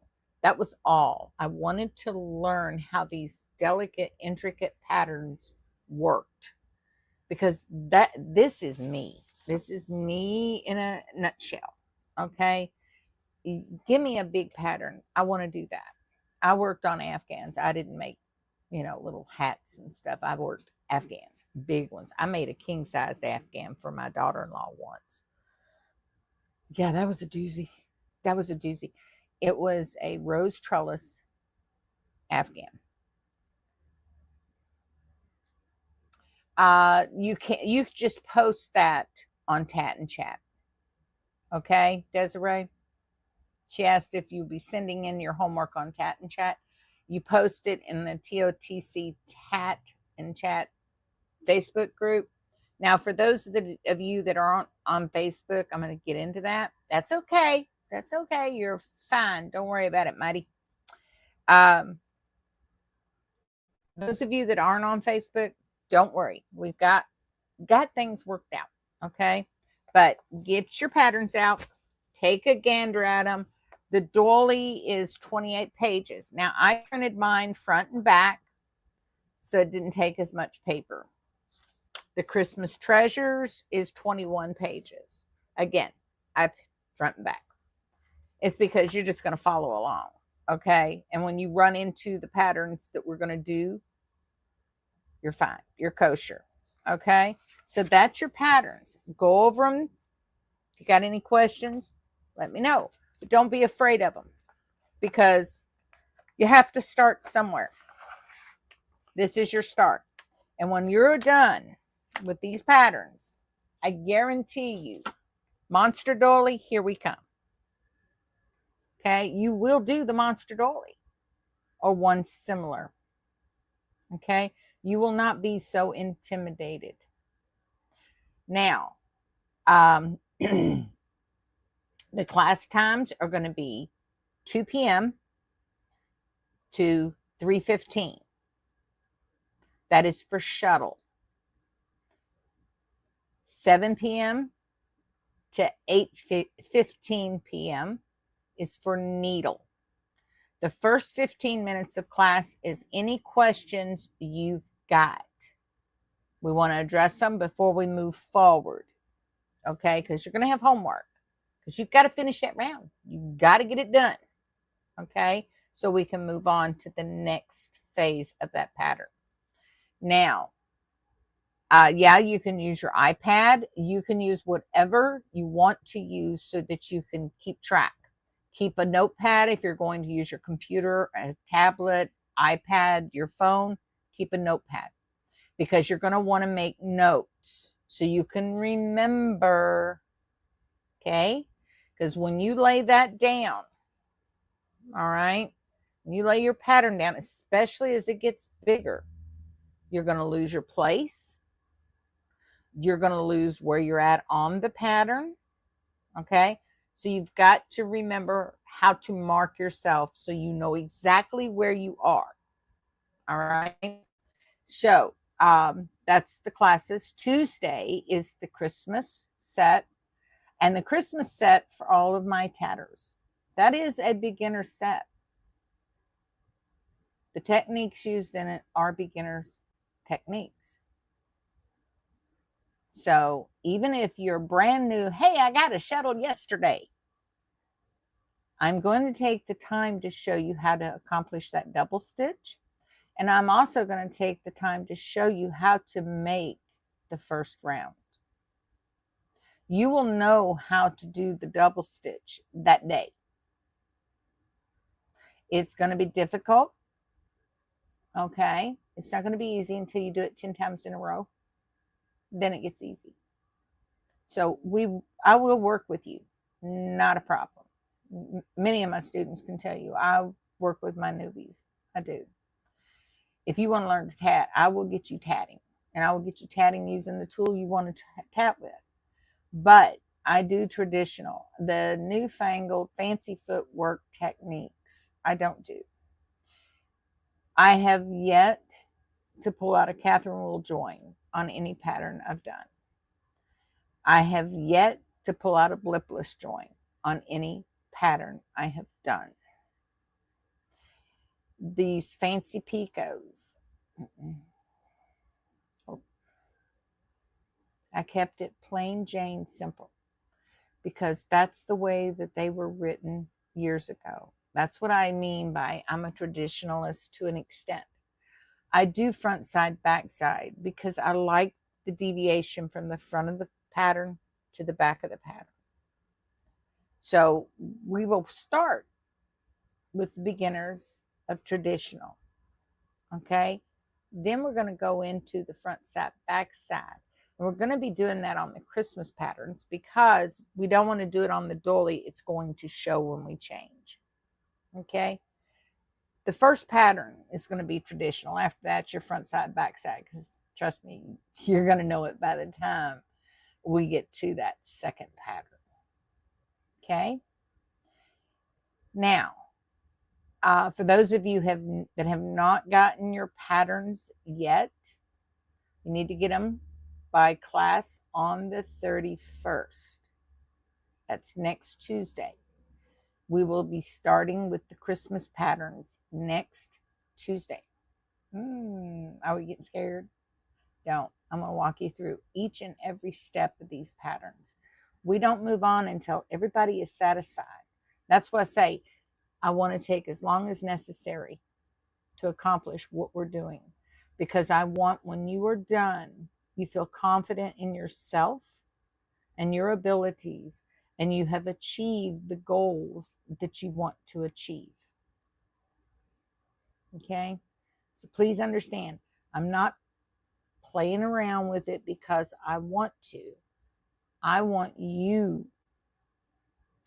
That was all. I wanted to learn how these delicate, intricate patterns worked, because this is me. This is me in a nutshell. Okay. Give me a big pattern. I want to do that. I worked on Afghans. I didn't make, little hats and stuff. I worked Afghans, big ones. I made a king-sized Afghan for my daughter-in-law once. Yeah, that was a doozy. That was a doozy. It was a rose trellis Afghan. You just post that on Tatting Chat. Okay, Desiree? She asked if you'd be sending in your homework on Tatting Chat. You post it in the TOTC Tat and Chat Facebook group. Now, for those of you that aren't on Facebook, I'm going to get into that. That's okay. That's okay. You're fine. Don't worry about it, mighty. Those of you that aren't on Facebook, don't worry. We've got things worked out. Okay. But get your patterns out. Take a gander at them. The doily is 28 pages. Now, I printed mine front and back, so it didn't take as much paper. The Christmas Treasures is 21 pages. Again, I front and back. It's because you're just going to follow along, okay? And when you run into the patterns that we're going to do, you're fine. You're kosher, okay? So that's your patterns. Go over them. If you got any questions, let me know. But don't be afraid of them, because you have to start somewhere. This is your start. And when you're done with these patterns, I guarantee you, monster doily, here we come. Okay, you will do the monster doily or one similar. Okay, you will not be so intimidated. Now, the class times are going to be 2 p.m. to 3:15. That is for shuttle. 7 p.m. to 8:15 p.m. is for needle. The first 15 minutes of class is any questions you've got. We want to address them before we move forward. Okay, because you're going to have homework. Because you've got to finish that round. You've got to get it done. Okay, so we can move on to the next phase of that pattern. Now, yeah, you can use your iPad. You can use whatever you want to use so that you can keep track. Keep a notepad if you're going to use your computer, a tablet, iPad, your phone. Keep a notepad, because you're going to want to make notes so you can remember. Okay? Because when you lay that down, all right, when you lay your pattern down, especially as it gets bigger, you're going to lose your place. You're going to lose where you're at on the pattern. Okay? So you've got to remember how to mark yourself so you know exactly where you are. All right? So that's the classes. Tuesday is the Christmas set. And the Christmas set for all of my tatters. That is a beginner set. The techniques used in it are beginner's techniques. So even if you're brand new, hey, I got a shuttle yesterday, I'm going to take the time to show you how to accomplish that double stitch. And I'm also going to take the time to show you how to make the first round. You will know how to do the double stitch that day. It's going to be difficult. Okay. It's not going to be easy until you do it 10 times in a row. Then it gets easy. So I will work with you. Not a problem. Many of my students can tell you I work with my newbies. I do. If you want to learn to tat, I will get you tatting. And I will get you tatting using the tool you want to tat with. But I do traditional. The newfangled fancy footwork techniques, I don't do. I have yet to pull out a Catherine wool join on any pattern I've done. I have yet to pull out a blipless join on any pattern I have done. These fancy picots, I kept it plain Jane simple because that's the way that they were written years ago. That's what I mean by I'm a traditionalist to an extent. I do front side, back side because I like the deviation from the front of the pattern to the back of the pattern. So we will start with the beginners of traditional. Okay. Then we're going to go into the front side, back side. And we're going to be doing that on the Christmas patterns because we don't want to do it on the dolly. It's going to show when we change. Okay. The first pattern is going to be traditional. After that, your front side, back side, because trust me, you're going to know it by the time we get to that second pattern. Okay. Now, for those of you that have not gotten your patterns yet, you need to get them by class on the 31st. That's next Tuesday. We will be starting with the Christmas patterns next Tuesday. Are we getting scared? Don't. I'm going to walk you through each and every step of these patterns. We don't move on until everybody is satisfied. That's why I say I want to take as long as necessary to accomplish what we're doing. Because I want when you are done, you feel confident in yourself and your abilities, and you have achieved the goals that you want to achieve. Okay? So please understand, I'm not playing around with it because I want to. I want you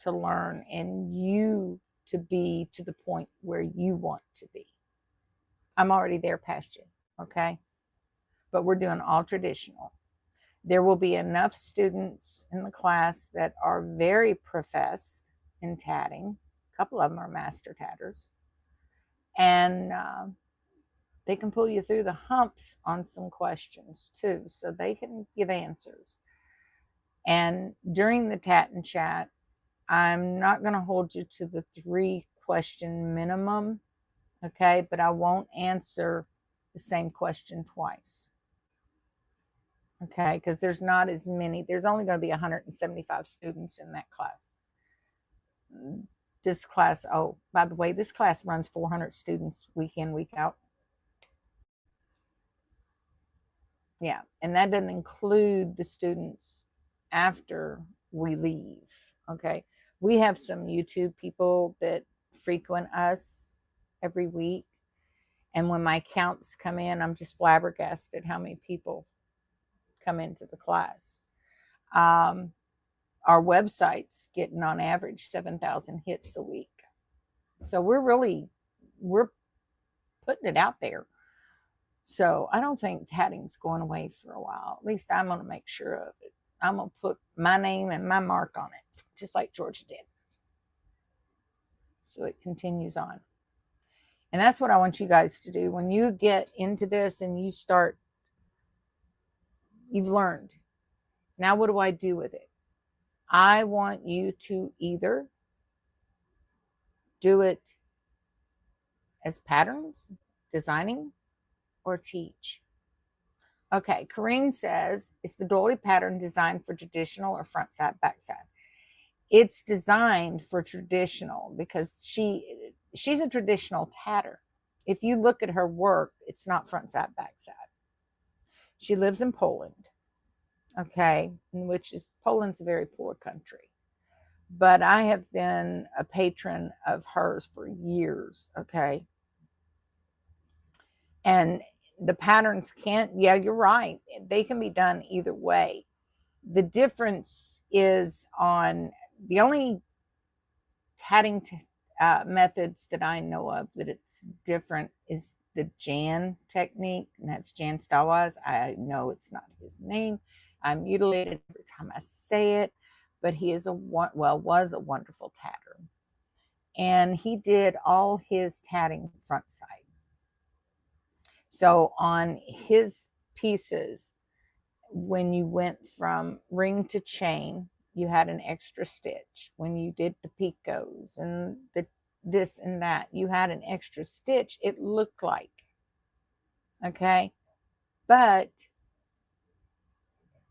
to learn and you to be to the point where you want to be. I'm already there past you, okay? But we're doing all traditional. There will be enough students in the class that are very professed in tatting. A couple of them are master tatters. And they can pull you through the humps on some questions too, so they can give answers. And during the tat and chat, I'm not going to hold you to the 3-question minimum, okay? But I won't answer the same question twice, okay? Because there's not as many. There's only going to be 175 students in that class. This class, oh, by the way, this class runs 400 students week in, week out. Yeah, and that doesn't include the students after we leave, okay? We have some YouTube people that frequent us every week. And when my counts come in, I'm just flabbergasted how many people come into the class. Our website's getting on average 7,000 hits a week. So we're putting it out there. So I don't think tatting's going away for a while. At least I'm going to make sure of it. I'm going to put my name and my mark on it, just like Georgia did. So it continues on. And that's what I want you guys to do. When you get into this and you start, you've learned. Now what do I do with it? I want you to either do it as patterns, designing, or teach. Okay, Corrine says, it's the dolly pattern designed for traditional or front side, back side. It's designed for traditional because she's a traditional tatter. If you look at her work, it's not front side, back side. She lives in Poland, okay, Poland's a very poor country. But I have been a patron of hers for years, okay? And the patterns yeah, you're right. They can be done either way. The difference is on the only tatting methods that I know of that it's different is the Jan technique, and that's Jan Stylewise. I know it's not his name. I mutilate it every time I say it, but he is was a wonderful tatter. And he did all his tatting front side. So on his pieces, when you went from ring to chain, you had an extra stitch. When you did the picots and the this and that, you had an extra stitch. It looked like, okay, but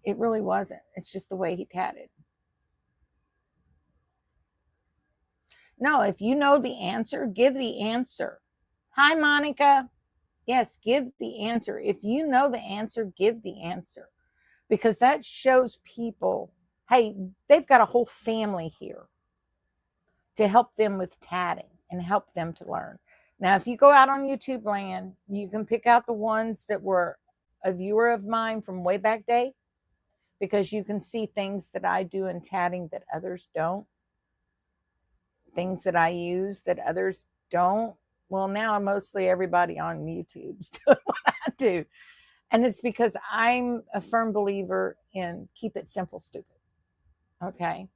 it really wasn't. It's just the way he tatted. No, if you know the answer, give the answer. Hi, Monica. Yes, give the answer. If you know the answer, give the answer, because that shows people, hey, they've got a whole family here to help them with tatting and help them to learn. Now, if you go out on YouTube land, you can pick out the ones that were a viewer of mine from way back day, because you can see things that I do in tatting that others don't, things that I use that others don't. Well, now mostly everybody on YouTube's doing what I do. And it's because I'm a firm believer in keep it simple, stupid. Okay.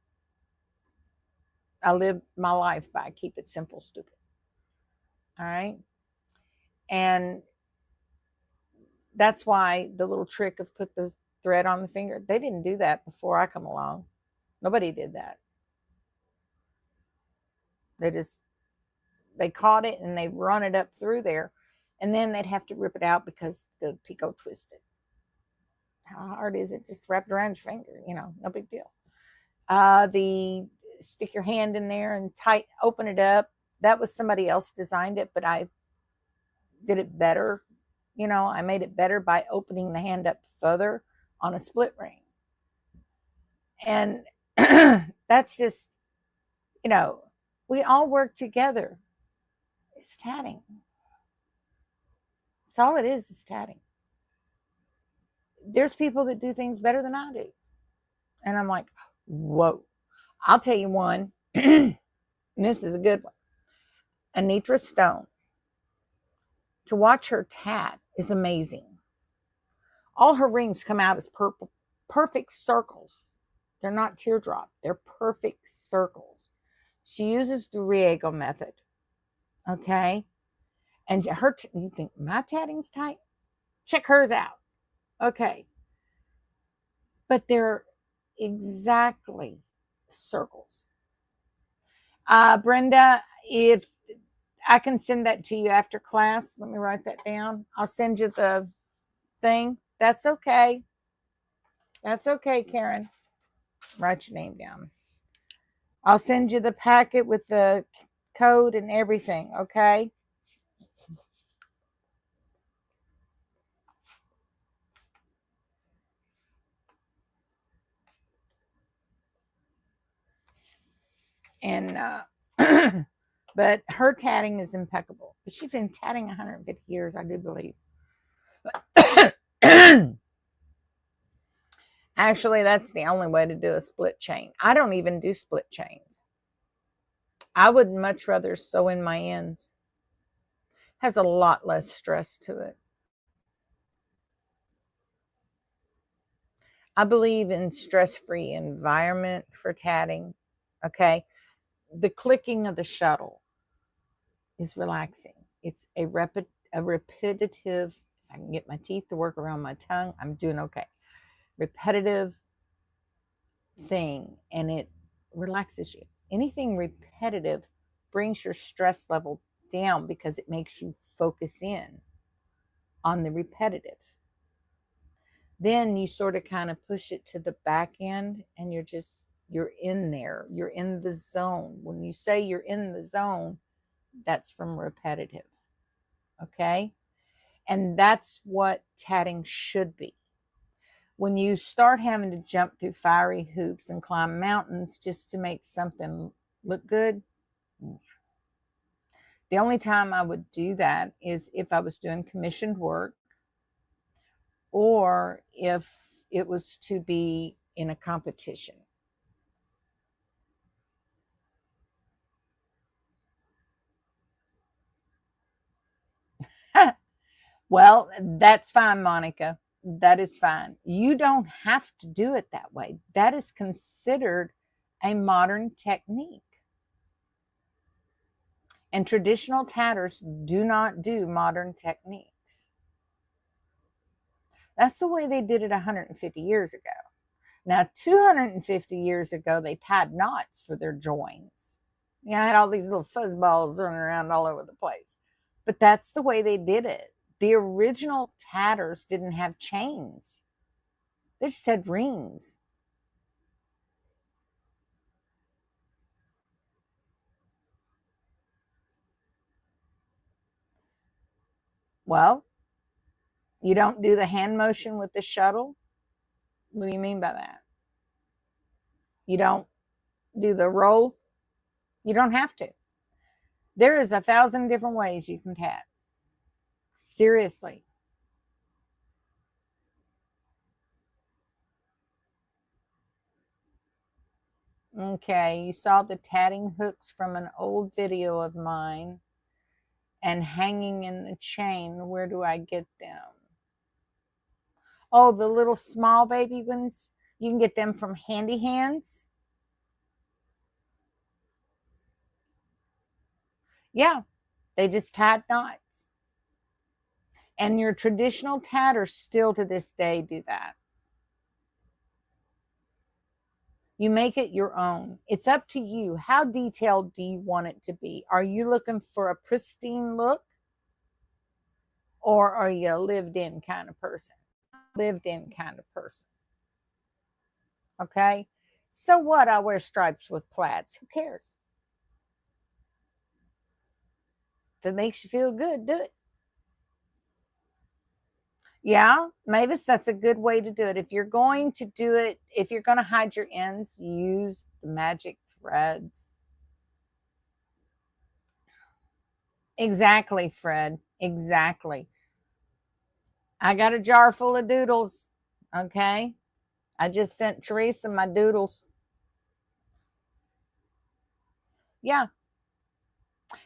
I live my life by keep it simple, stupid. All right. And that's why the little trick of put the thread on the finger, they didn't do that before I come along. Nobody did that. They caught it and they run it up through there, and then they'd have to rip it out because the picot twisted. How hard is it? Just wrap it around your finger, no big deal. The stick your hand in there and open it up. That was somebody else designed it, but I did it better. I made it better by opening the hand up further on a split ring. And that's just, we all work together. It's tatting. That's all it is tatting. There's people that do things better than I do. And I'm like, whoa. I'll tell you one. And this is a good one. Anitra Stone. To watch her tat is amazing. All her rings come out as perfect circles. They're not teardrop. They're perfect circles. She uses the Riego method. Okay. And you think my tatting's tight? Check hers out. Okay. But they're exactly circles. Brenda, if I can send that to you after class, let me write that down. I'll send you the thing. That's okay. That's okay, Karen. Write your name down. I'll send you the packet with the code and everything, okay? And but her tatting is impeccable. But she's been tatting 150 years, I do believe. Actually, that's the only way to do a split chain. I don't even do split chains. I would much rather sew in my ends. Has a lot less stress to it. I believe in stress-free environment for tatting. Okay. The clicking of the shuttle is relaxing. It's a repetitive, if I can get my teeth to work around my tongue, I'm doing okay. Repetitive thing, and it relaxes you. Anything repetitive brings your stress level down because it makes you focus in on the repetitive. Then you sort of kind of push it to the back end, and you're in there. You're in the zone. When you say you're in the zone, that's from repetitive. Okay? And that's what tatting should be. When you start having to jump through fiery hoops and climb mountains just to make something look good, the only time I would do that is if I was doing commissioned work, or if it was to be in a competition. Well, that's fine, Monica. That is fine. You don't have to do it that way. That is considered a modern technique. And traditional tatters do not do modern techniques. That's the way they did it 150 years ago. Now, 250 years ago, they tied knots for their joins. You know, I had all these little fuzzballs running around all over the place. But that's the way they did it. The original tatters didn't have chains. They just had rings. Well, you don't do the hand motion with the shuttle? What do you mean by that? You don't do the roll? You don't have to. There is 1,000 different ways you can tat. Seriously. Okay, you saw the tatting hooks from an old video of mine and hanging in the chain. Where do I get them? Oh, the little small baby ones. You can get them from Handy Hands. Yeah, they just tied knots. And your traditional tatters still to this day do that. You make it your own. It's up to you. How detailed do you want it to be? Are you looking for a pristine look? Or are you a lived in kind of person? Lived in kind of person. Okay? So what? I wear stripes with plaids. Who cares? If it makes you feel good, do it. Yeah, Mavis, that's a good way to do it. If you're going to do it, if you're going to hide your ends, use the magic threads. Exactly, Fred. Exactly. I got a jar full of doodles. Okay. I just sent Teresa my doodles. Yeah.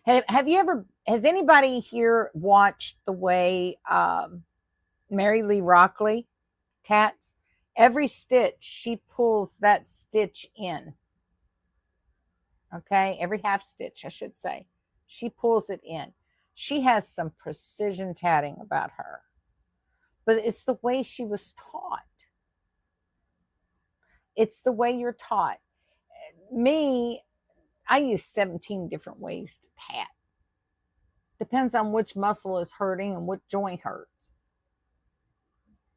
Have you ever, has anybody here watched the way Mary Lee Rockley tats? Every stitch, she pulls that stitch in. Okay. Every half stitch, I should say. She pulls it in. She has some precision tatting about her, but it's the way she was taught. It's the way you're taught. Me, I use 17 different ways to tat. Depends on which muscle is hurting and which joint hurts.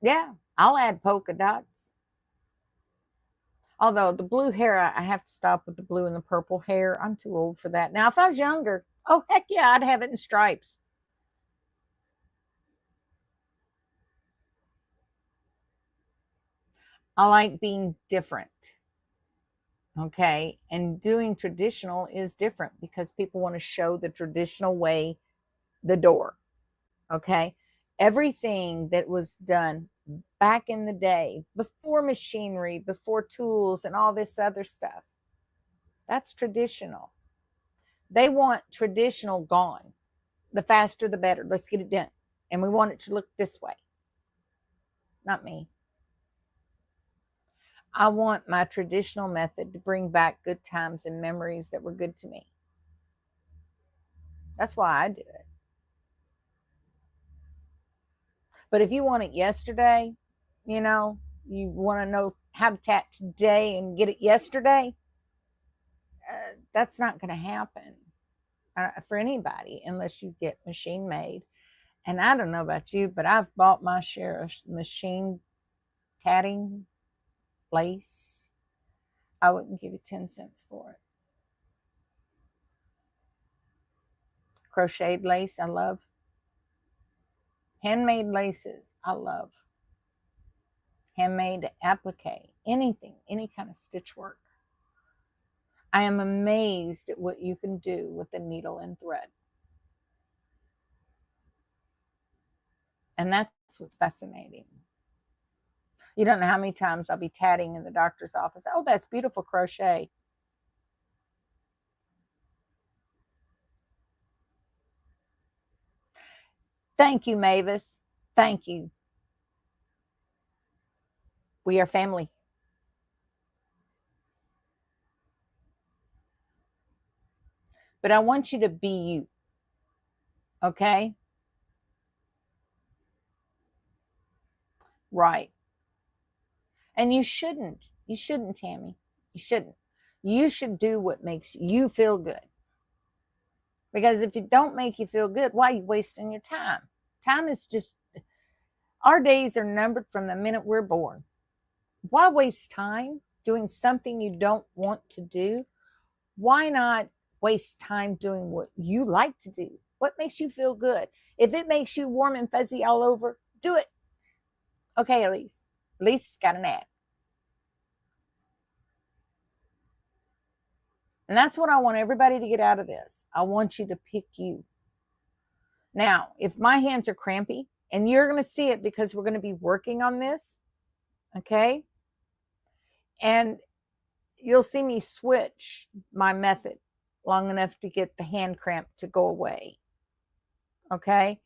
Yeah, I'll add polka dots. Although the blue hair, I have to stop with the blue and the purple hair. I'm too old for that. Now, if I was younger, oh, heck yeah, I'd have it in stripes. I like being different. Okay. And doing traditional is different because people want to show the traditional way the door. Okay. Everything that was done back in the day, before machinery, before tools, and all this other stuff, that's traditional. They want traditional gone. The faster, the better. Let's get it done. And we want it to look this way. Not me. I want my traditional method to bring back good times and memories that were good to me. That's why I do it. But if you want it yesterday, you know, you want to know how to tat today and get it yesterday, that's not going to happen for anybody unless you get machine made. And I don't know about you, but I've bought my share of machine tatting lace. I wouldn't give you 10 cents for it. Crocheted lace, I love. Handmade laces, I love. Handmade applique, anything, any kind of stitch work. I am amazed at what you can do with the needle and thread. And that's what's fascinating. You don't know how many times I'll be tatting in the doctor's office. Oh, that's beautiful crochet. Thank you, Mavis. Thank you. We are family. but I want you to be you. Okay? Right. And you shouldn't. You shouldn't, Tammy. You shouldn't. You should do what makes you feel good. Because if it don't make you feel good, why are you wasting your time? Time is just, our days are numbered from the minute we're born. Why waste time doing something you don't want to do? Why not waste time doing what you like to do? What makes you feel good? If it makes you warm and fuzzy all over, do it. Okay, Elise. Elise's got an ad. And that's what I want everybody to get out of this. I want you to pick you. Now, if my hands are crampy, and you're going to see it because we're going to be working on this, okay? And you'll see me switch my method long enough to get the hand cramp to go away, okay?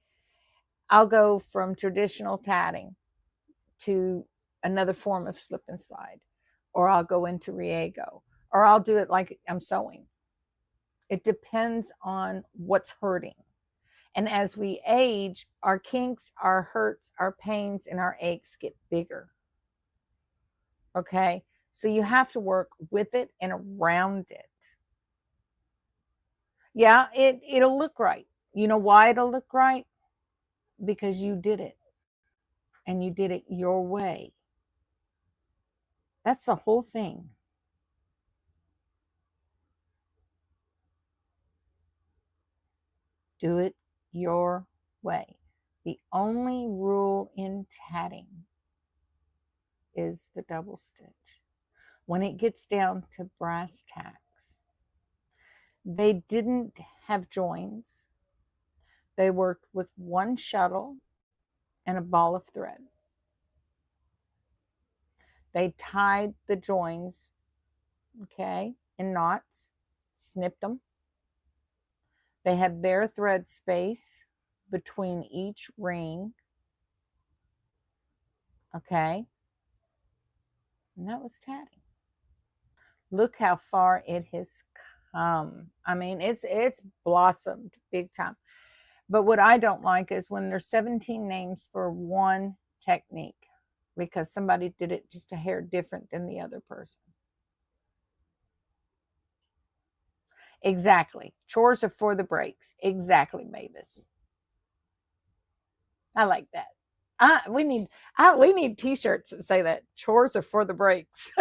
I'll go from traditional tatting to another form of slip and slide, or I'll go into riego, or I'll do it like I'm sewing. It depends on what's hurting. And as we age, our kinks, our hurts, our pains, and our aches get bigger. Okay? So you have to work with it and around it. Yeah, it'll look right. You know why it'll look right? Because you did it. And you did it your way. That's the whole thing. Do it your way. The only rule in tatting is the double stitch. When it gets down to brass tacks, they didn't have joins. They worked with one shuttle and a ball of thread. They tied the joins, okay, in knots, snipped them. They had bare thread space between each ring, okay, and that was tatting. Look how far it has come. I mean, it's blossomed big time. But what I don't like is when there's 17 names for one technique because somebody did it just a hair different than the other person. Exactly. Chores are for the breaks. Exactly, Mavis. I like that. We need t-shirts that say that. Chores are for the breaks.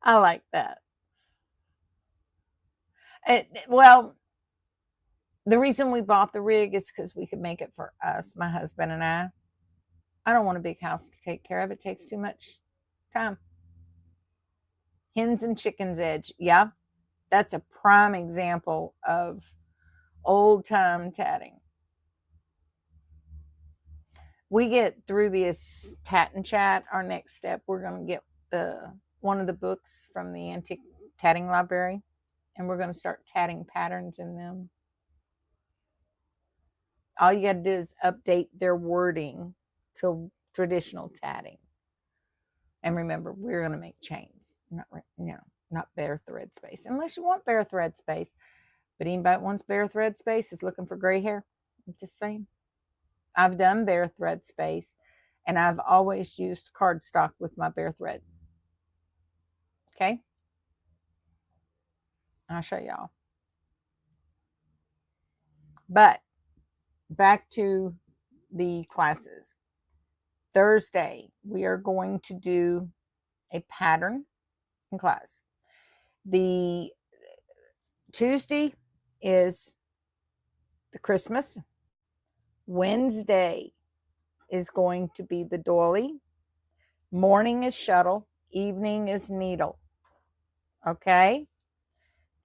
I like that. Well, the reason we bought the rig is because we could make it for us, my husband and I. I don't want a big house to take care of. It takes too much time. Hens and chickens edge. Yeah, that's a prime example of old time tatting. We get through this tat and chat. Our next step, we're going to get one of the books from the Antique Tatting Library, and we're going to start tatting patterns in them. All you got to do is update their wording to traditional tatting. And remember, we're going to make chains, not bare thread space, unless you want bare thread space. But anybody that wants bare thread space is looking for gray hair. I'm just saying. I've done bare thread space, and I've always used cardstock with my bare thread. Okay? I'll show y'all. But back to the classes. Thursday, we are going to do a pattern in class. The Tuesday is the Christmas. Wednesday is going to be the doily. Morning is shuttle. Evening is needle. Okay?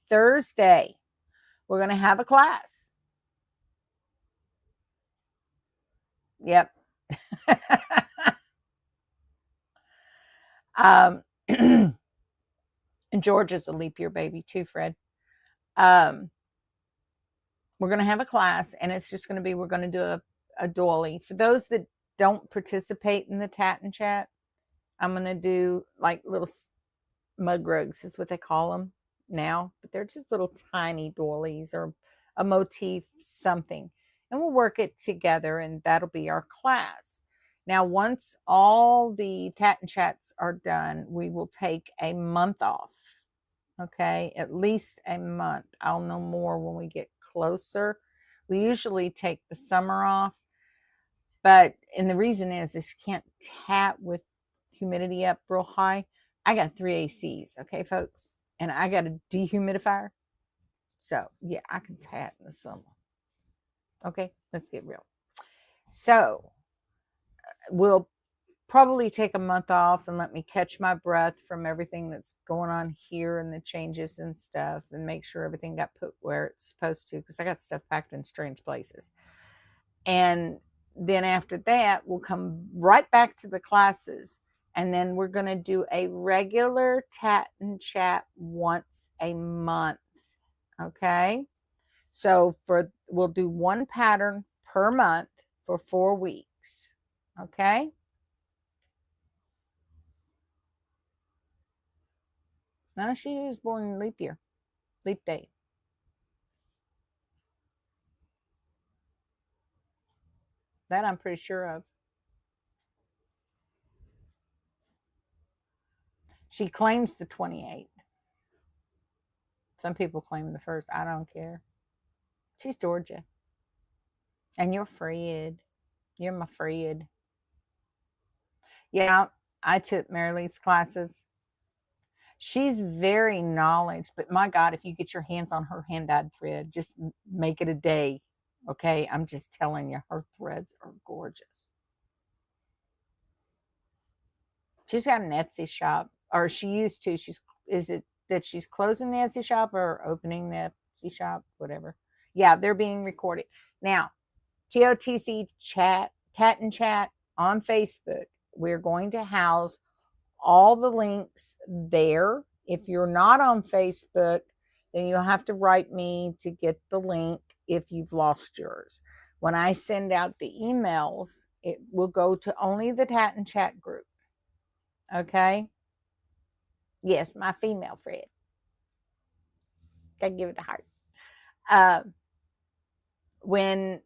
Thursday, we're going to have a class. Yep. And Georgia's a leap year baby too, Fred. We're going to have a class, and it's just going to be, we're going to do a doily. For those that don't participate in the tat and chat, I'm going to do like little mug rugs is what they call them. now, but they're just little tiny doilies or a motif, something. And we'll work it together, and that'll be our class. Now, once all the tat and chats are done, we will take a month off. Okay, at least a month. I'll know more when we get closer. We usually take the summer off, and the reason is you can't tat with humidity up real high. I got 3 ACs, okay, folks, and I got a dehumidifier. So yeah, I can tat in the summer. Okay, let's get real. So we'll probably take a month off and let me catch my breath from everything that's going on here and the changes and stuff, and make sure everything got put where it's supposed to, because I got stuff packed in strange places. And then after that, we'll come right back to the classes, and then we're going to do a regular tat and chat once a month. Okay, so we'll do one pattern per month for 4 weeks. Okay. No, she was born in leap year, leap day. That I'm pretty sure of. She claims the 28th. Some people claim the 1st. I don't care. She's Georgia. And you're Fred. You're my Fred. Yeah, I took Mary Lee's classes. She's very knowledgeable, but my God, if you get your hands on her hand-dyed thread, just make it a day. Okay, I'm just telling you, her threads are gorgeous. She's got an Etsy shop, or she used to. Is it that she's closing the Etsy shop or opening the Etsy shop? Whatever. Yeah, they're being recorded now. TOTC chat, tat and chat on Facebook. We're going to house all the links there. If you're not on Facebook, then you'll have to write me to get the link if you've lost yours. When I send out the emails, it will go to only the tat and chat group. Okay? Yes, my female Fred. Gotta give it a heart. When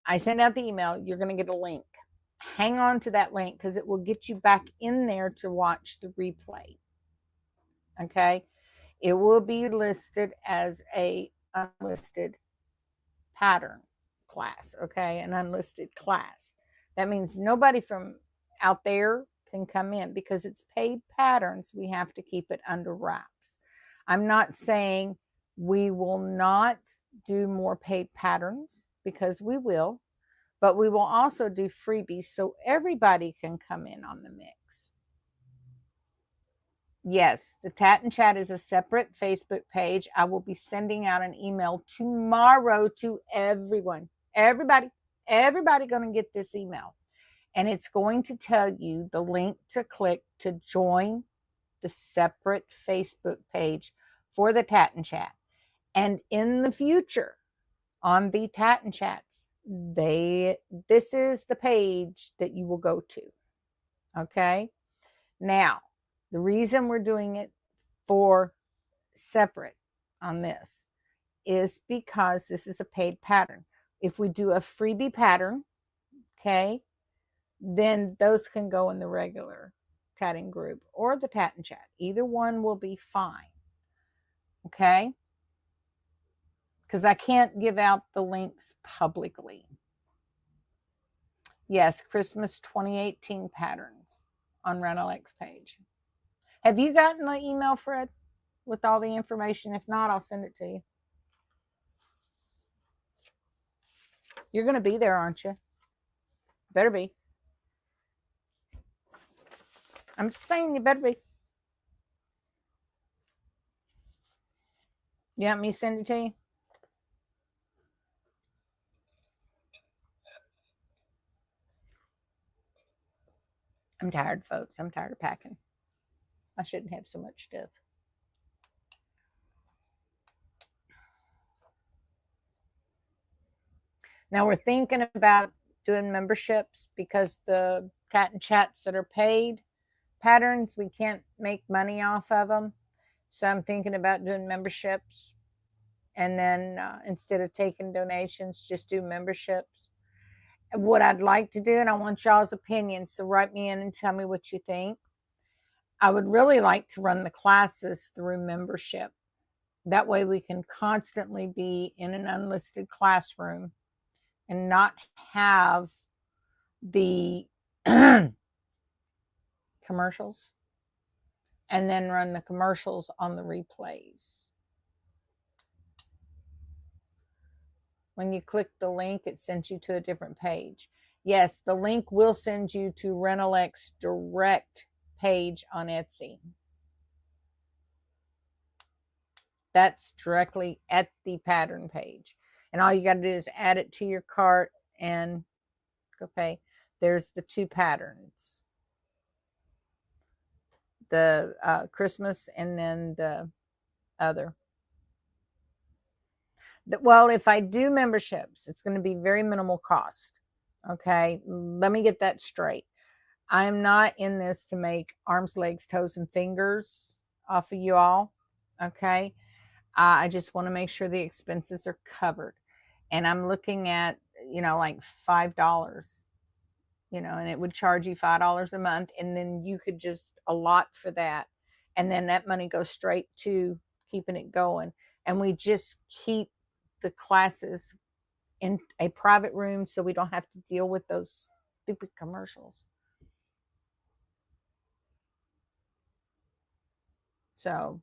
I send out the email, you're going to get a link. Hang on to that link because it will get you back in there to watch the replay. Okay? It will be listed as a unlisted pattern class, okay? An unlisted class. That means nobody from out there can come in because it's paid patterns. We have to keep it under wraps. I'm not saying we will not do more paid patterns, because we will, but we will also do freebies so everybody can come in on the mix. Yes, the Tat and Chat is a separate Facebook page. I will be sending out an email tomorrow to everyone. Everybody going to get this email. And it's going to tell you the link to click to join the separate Facebook page for the Tat and Chat. And in the future, on the Tat and Chats, this is the page that you will go to. Okay? Now, the reason we're doing it for separate on this is because this is a paid pattern. If we do a freebie pattern, okay, then those can go in the regular tatting group or the tat and chat. Either one will be fine. Okay? Because I can't give out the links publicly. Yes, Christmas 2018 patterns on RentalX page. Have you gotten the email, Fred, with all the information? If not, I'll send it to you. You're going to be there, aren't you? Better be. I'm just saying, you better be. You want me to send it to you? I'm tired, folks. I'm tired of packing. I shouldn't have so much stuff. Now we're thinking about doing memberships because the tat and chats that are paid patterns, we can't make money off of them. So I'm thinking about doing memberships, and then instead of taking donations, just do memberships. What I'd like to do, and I want y'all's opinion, so write me in and tell me what you think. I would really like to run the classes through membership. That way we can constantly be in an unlisted classroom and not have the commercials, and then run the commercials on the replays. When you click the link, it sends you to a different page. Yes, the link will send you to Rentalex's direct page on Etsy. That's directly at the pattern page. And all you got to do is add it to your cart and go pay. There's the 2 patterns. The Christmas and then the other. Well, if I do memberships, it's going to be very minimal cost. Okay, let me get that straight. I'm not in this to make arms, legs, toes, and fingers off of you all. Okay, I just want to make sure the expenses are covered. And I'm looking at, like $5, and it would charge you $5 a month. And then you could just allot for that. And then that money goes straight to keeping it going. And we just keep the classes in a private room so we don't have to deal with those stupid commercials. So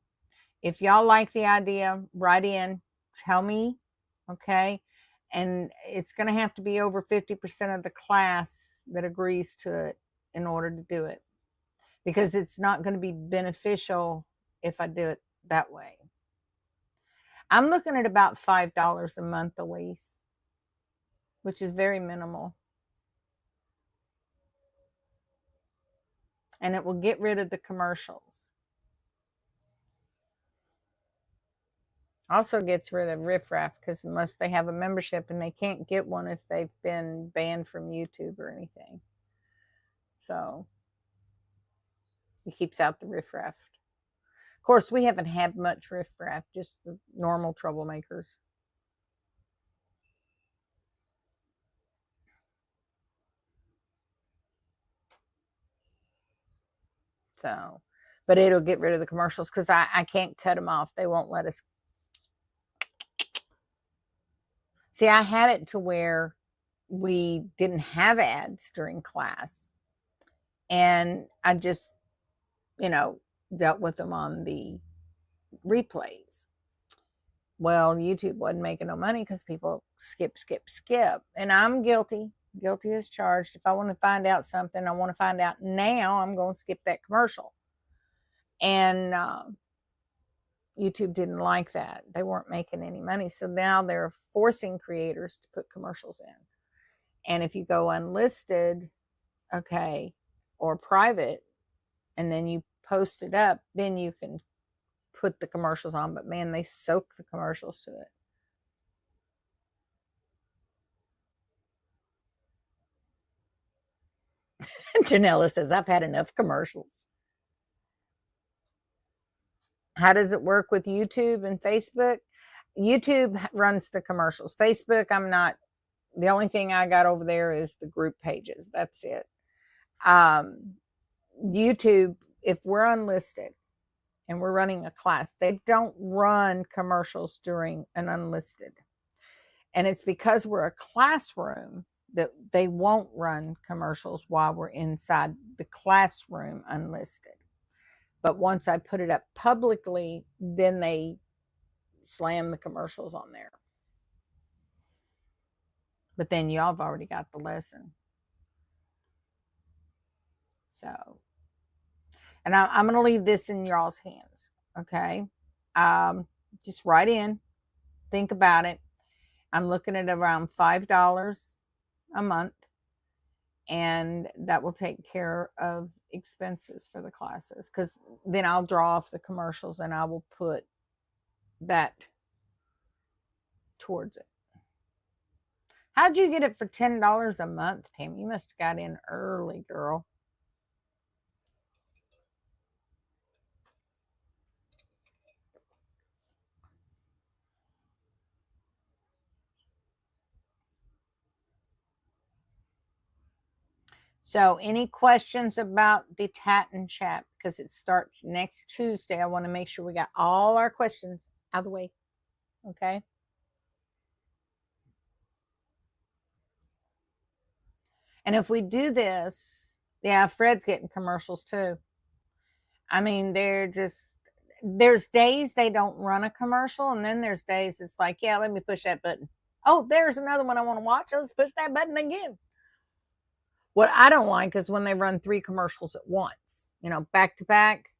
if y'all like the idea, write in, tell me, okay? And it's going to have to be over 50% of the class that agrees to it in order to do it, because it's not going to be beneficial if I do it that way. I'm looking at about $5 a month, Elise, which is very minimal. And it will get rid of the commercials. Also gets rid of riffraff, because unless they have a membership, and they can't get one if they've been banned from YouTube or anything. So it keeps out the riffraff. Of course, we haven't had much riffraff, just the normal troublemakers. So, but it'll get rid of the commercials, because I can't cut them off. They won't let us. See, I had it to where we didn't have ads during class. And I just, dealt with them on the replays. Well, YouTube wasn't making no money because people skip. And I'm guilty as charged. If I want to find out something, I want to find out now, I'm going to skip that commercial. And YouTube didn't like that. They weren't making any money. So now they're forcing creators to put commercials in. And if you go unlisted, okay, or private, and then you post it up, then you can put the commercials on. But man, they soak the commercials to it. Janella says, I've had enough commercials. How does it work with YouTube and Facebook? YouTube runs the commercials. Facebook, I'm not. The only thing I got over there is the group pages. That's it. YouTube, if we're unlisted and we're running a class, they don't run commercials during an unlisted. And it's because we're a classroom that they won't run commercials while we're inside the classroom unlisted. But once I put it up publicly, then they slam the commercials on there. But then y'all have already got the lesson. So, and I'm going to leave this in y'all's hands, okay? Just write in, think about it. I'm looking at around $5 a month, and that will take care of expenses for the classes, because then I'll draw off the commercials and I will put that towards it. How'd you get it for $10 a month, Tammy? You must have got in early, girl. So, any questions about the Tatting chat? Because it starts next Tuesday. I want to make sure we got all our questions out of the way. Okay. And if we do this, yeah, Fred's getting commercials too. I mean, there's days they don't run a commercial, and then there's days it's like, yeah, let me push that button. Oh, there's another one I want to watch. Let's push that button again. What I don't like is when they run 3 commercials at once, back to back.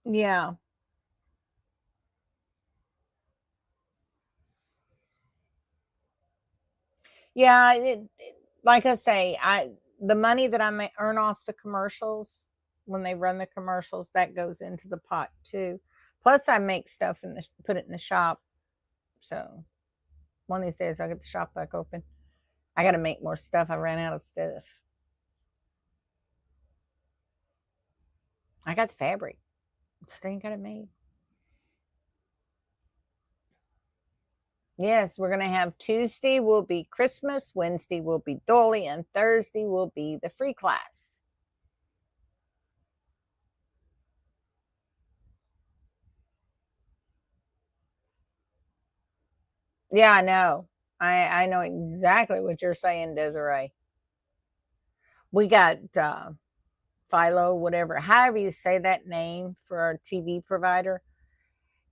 Yeah. Yeah, like I say, the money that I may earn off the commercials when they run the commercials, that goes into the pot too. Plus, I make stuff and put it in the shop. So one of these days, I'll get the shop back open. I got to make more stuff. I ran out of stuff. I got the fabric. Still got it made. Yes, we're going to have Tuesday will be Christmas, Wednesday will be Dolly, and Thursday will be the free class. Yeah, I know. I know exactly what you're saying, Desiree. We got Philo, whatever, however you say that name for our TV provider,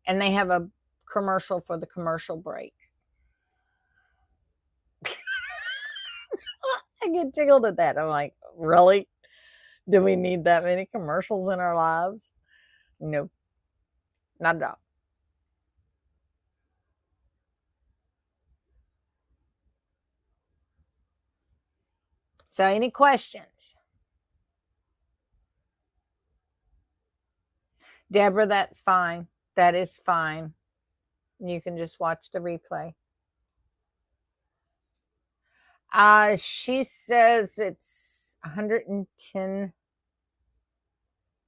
and they have a commercial for the commercial break. I get tickled at that. I'm like, really? Do we need that many commercials in our lives? Nope, not at all. So, any questions? Deborah, that's fine. That is fine. You can just watch the replay. She says it's 110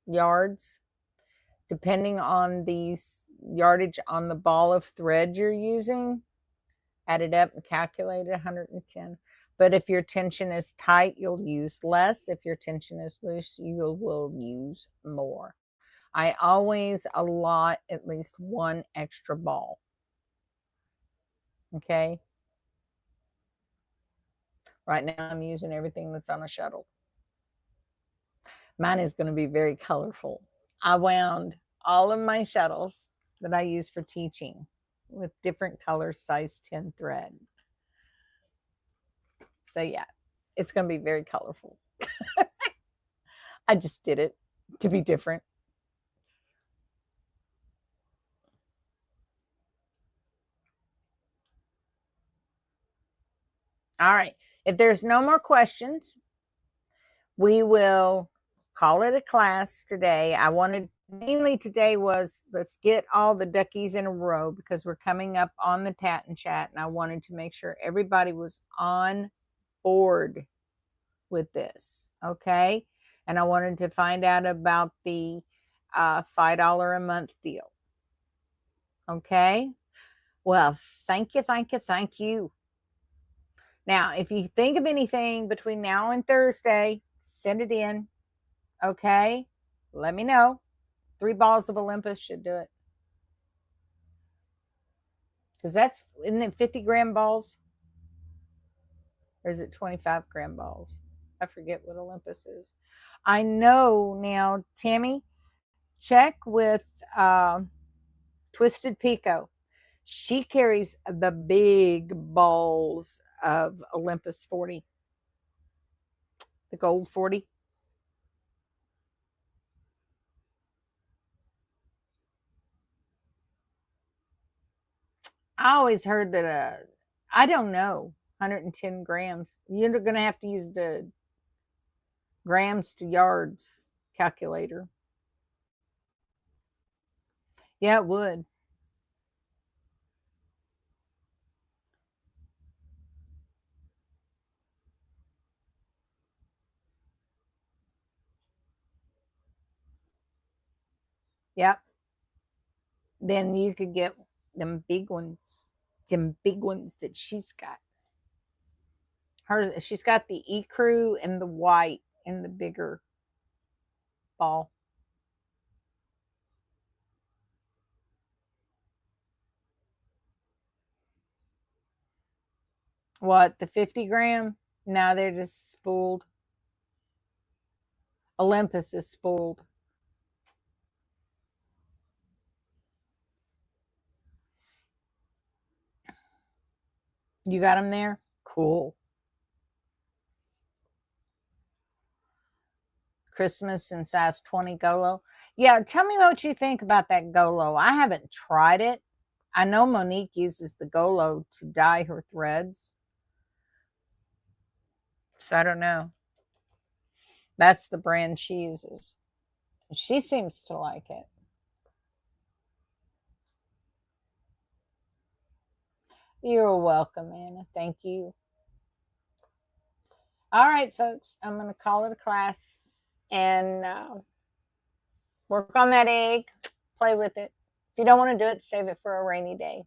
yards, depending on the yardage on the ball of thread you're using. Add it up and calculate it 110. But if your tension is tight, you'll use less. If your tension is loose, you will use more. I always allot at least one extra ball. Okay. Right now, I'm using everything that's on a shuttle. Mine is going to be very colorful. I wound all of my shuttles that I use for teaching with different colors, size 10 thread. So, yeah, it's going to be very colorful. I just did it to be different. All right. If there's no more questions, we will call it a class today. I wanted mainly today was let's get all the duckies in a row because we're coming up on the Tatting chat, and I wanted to make sure everybody was on board with this. Okay. And I wanted to find out about the $5 a month deal. Okay. Well, thank you, thank you, thank you. Now, if you think of anything between now and Thursday, send it in. Okay. Let me know. 3 balls of Olympus should do it. Because isn't it 50-gram balls? Or is it 25-gram balls? I forget what Olympus is. I know now, Tammy, check with Twisted Pico. She carries the big balls of Olympus 40, the gold 40. I always heard that, I don't know, 110 grams. You're going to have to use the grams to yards calculator. Yeah, it would. Yep. then you could get them big ones that she's got. She's got the ecru and the white and the bigger ball. What, the 50 gram? No, they're just spooled. Olympus is spooled. You got them there? Cool. Christmas in size 20 Golo. Yeah, tell me what you think about that Golo. I haven't tried it. I know Monique uses the Golo to dye her threads. So I don't know. That's the brand she uses. She seems to like it. You're welcome, Anna. Thank you. All right, folks. I'm going to call it a class and work on that egg. Play with it. If you don't want to do it, save it for a rainy day.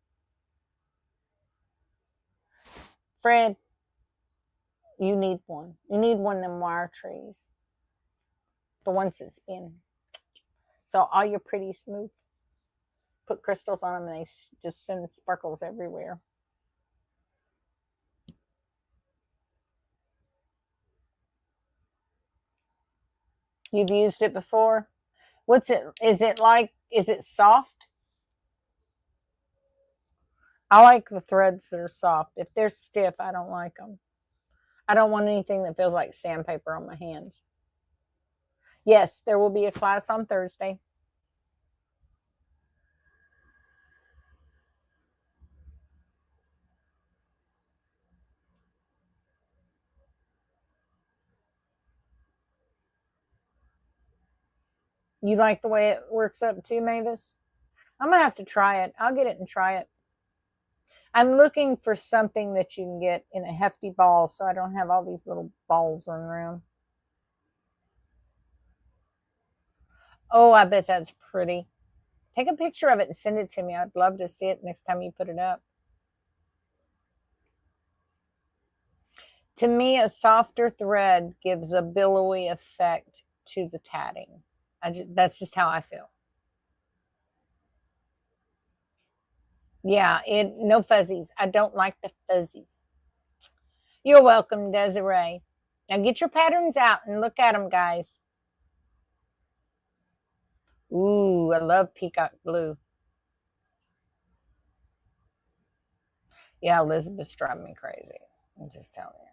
Fred, you need one. You need one of them wire trees. The ones that spin. So all your pretty smooth. Put crystals on them and they just send sparkles everywhere. You've used it before? What's it? Is it like, is it soft? I like the threads that are soft. If they're stiff, I don't like them. I don't want anything that feels like sandpaper on my hands. Yes, there will be a class on Thursday. You like the way it works up too, Mavis? I'm going to have to try it. I'll get it and try it. I'm looking for something that you can get in a hefty ball so I don't have all these little balls running around. Oh, I bet that's pretty. Take a picture of it and send it to me. I'd love to see it next time you put it up. To me, a softer thread gives a billowy effect to the tatting. That's just how I feel. Yeah, no fuzzies. I don't like the fuzzies. You're welcome, Desiree. Now get your patterns out and look at them, guys. Ooh, I love peacock blue. Yeah, Elizabeth's driving me crazy. I'm just telling you.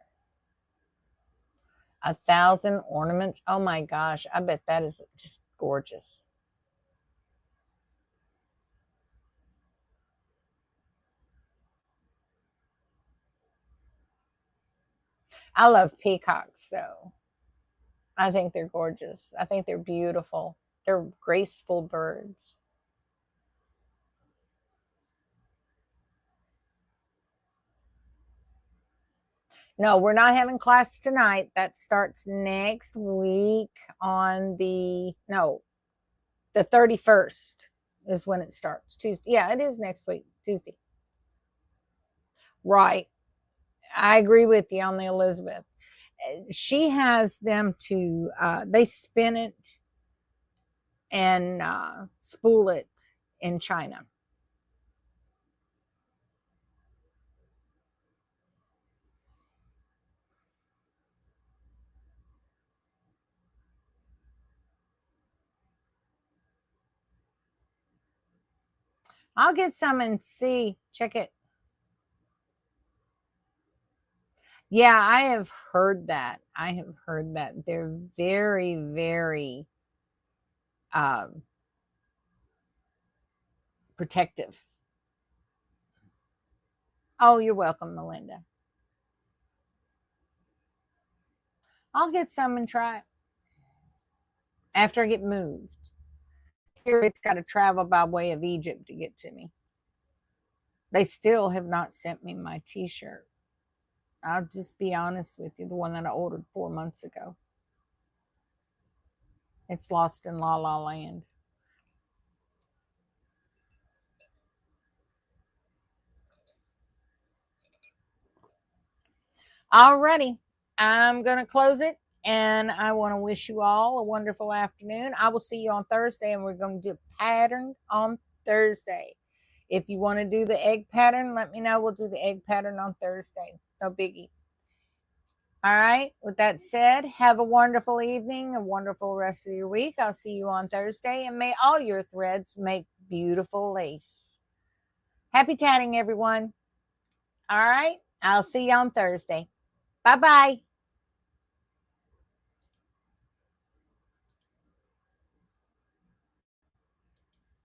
1,000 ornaments. Oh my gosh, I bet that is just gorgeous. I love peacocks though. I think they're gorgeous. I think they're beautiful. They're graceful birds. No, we're not having class tonight. That starts next week on the 31st is when it starts. Tuesday. Yeah, it is next week, Tuesday. Right. I agree with you on the Elizabeth. She has them to they spin it and spool it in China. I'll get some and see. Check it. Yeah, I have heard that. I have heard that they're very, very protective. Oh, you're welcome, Melinda. I'll get some and try it after I get moved. Here, it's got to travel by way of Egypt to get to me. They still have not sent me my t-shirt. I'll just be honest with you, the one that I ordered 4 months ago. It's lost in La La Land. Alrighty, I'm going to close it. And I want to wish you all a wonderful afternoon. I will see you on Thursday, and we're going to do pattern on Thursday. If you want to do the egg pattern, let me know. We'll do the egg pattern on Thursday. No biggie. All right. With that said, have a wonderful evening, a wonderful rest of your week. I'll see you on Thursday, and may all your threads make beautiful lace. Happy tatting, everyone. All right. I'll see you on Thursday. Bye-bye.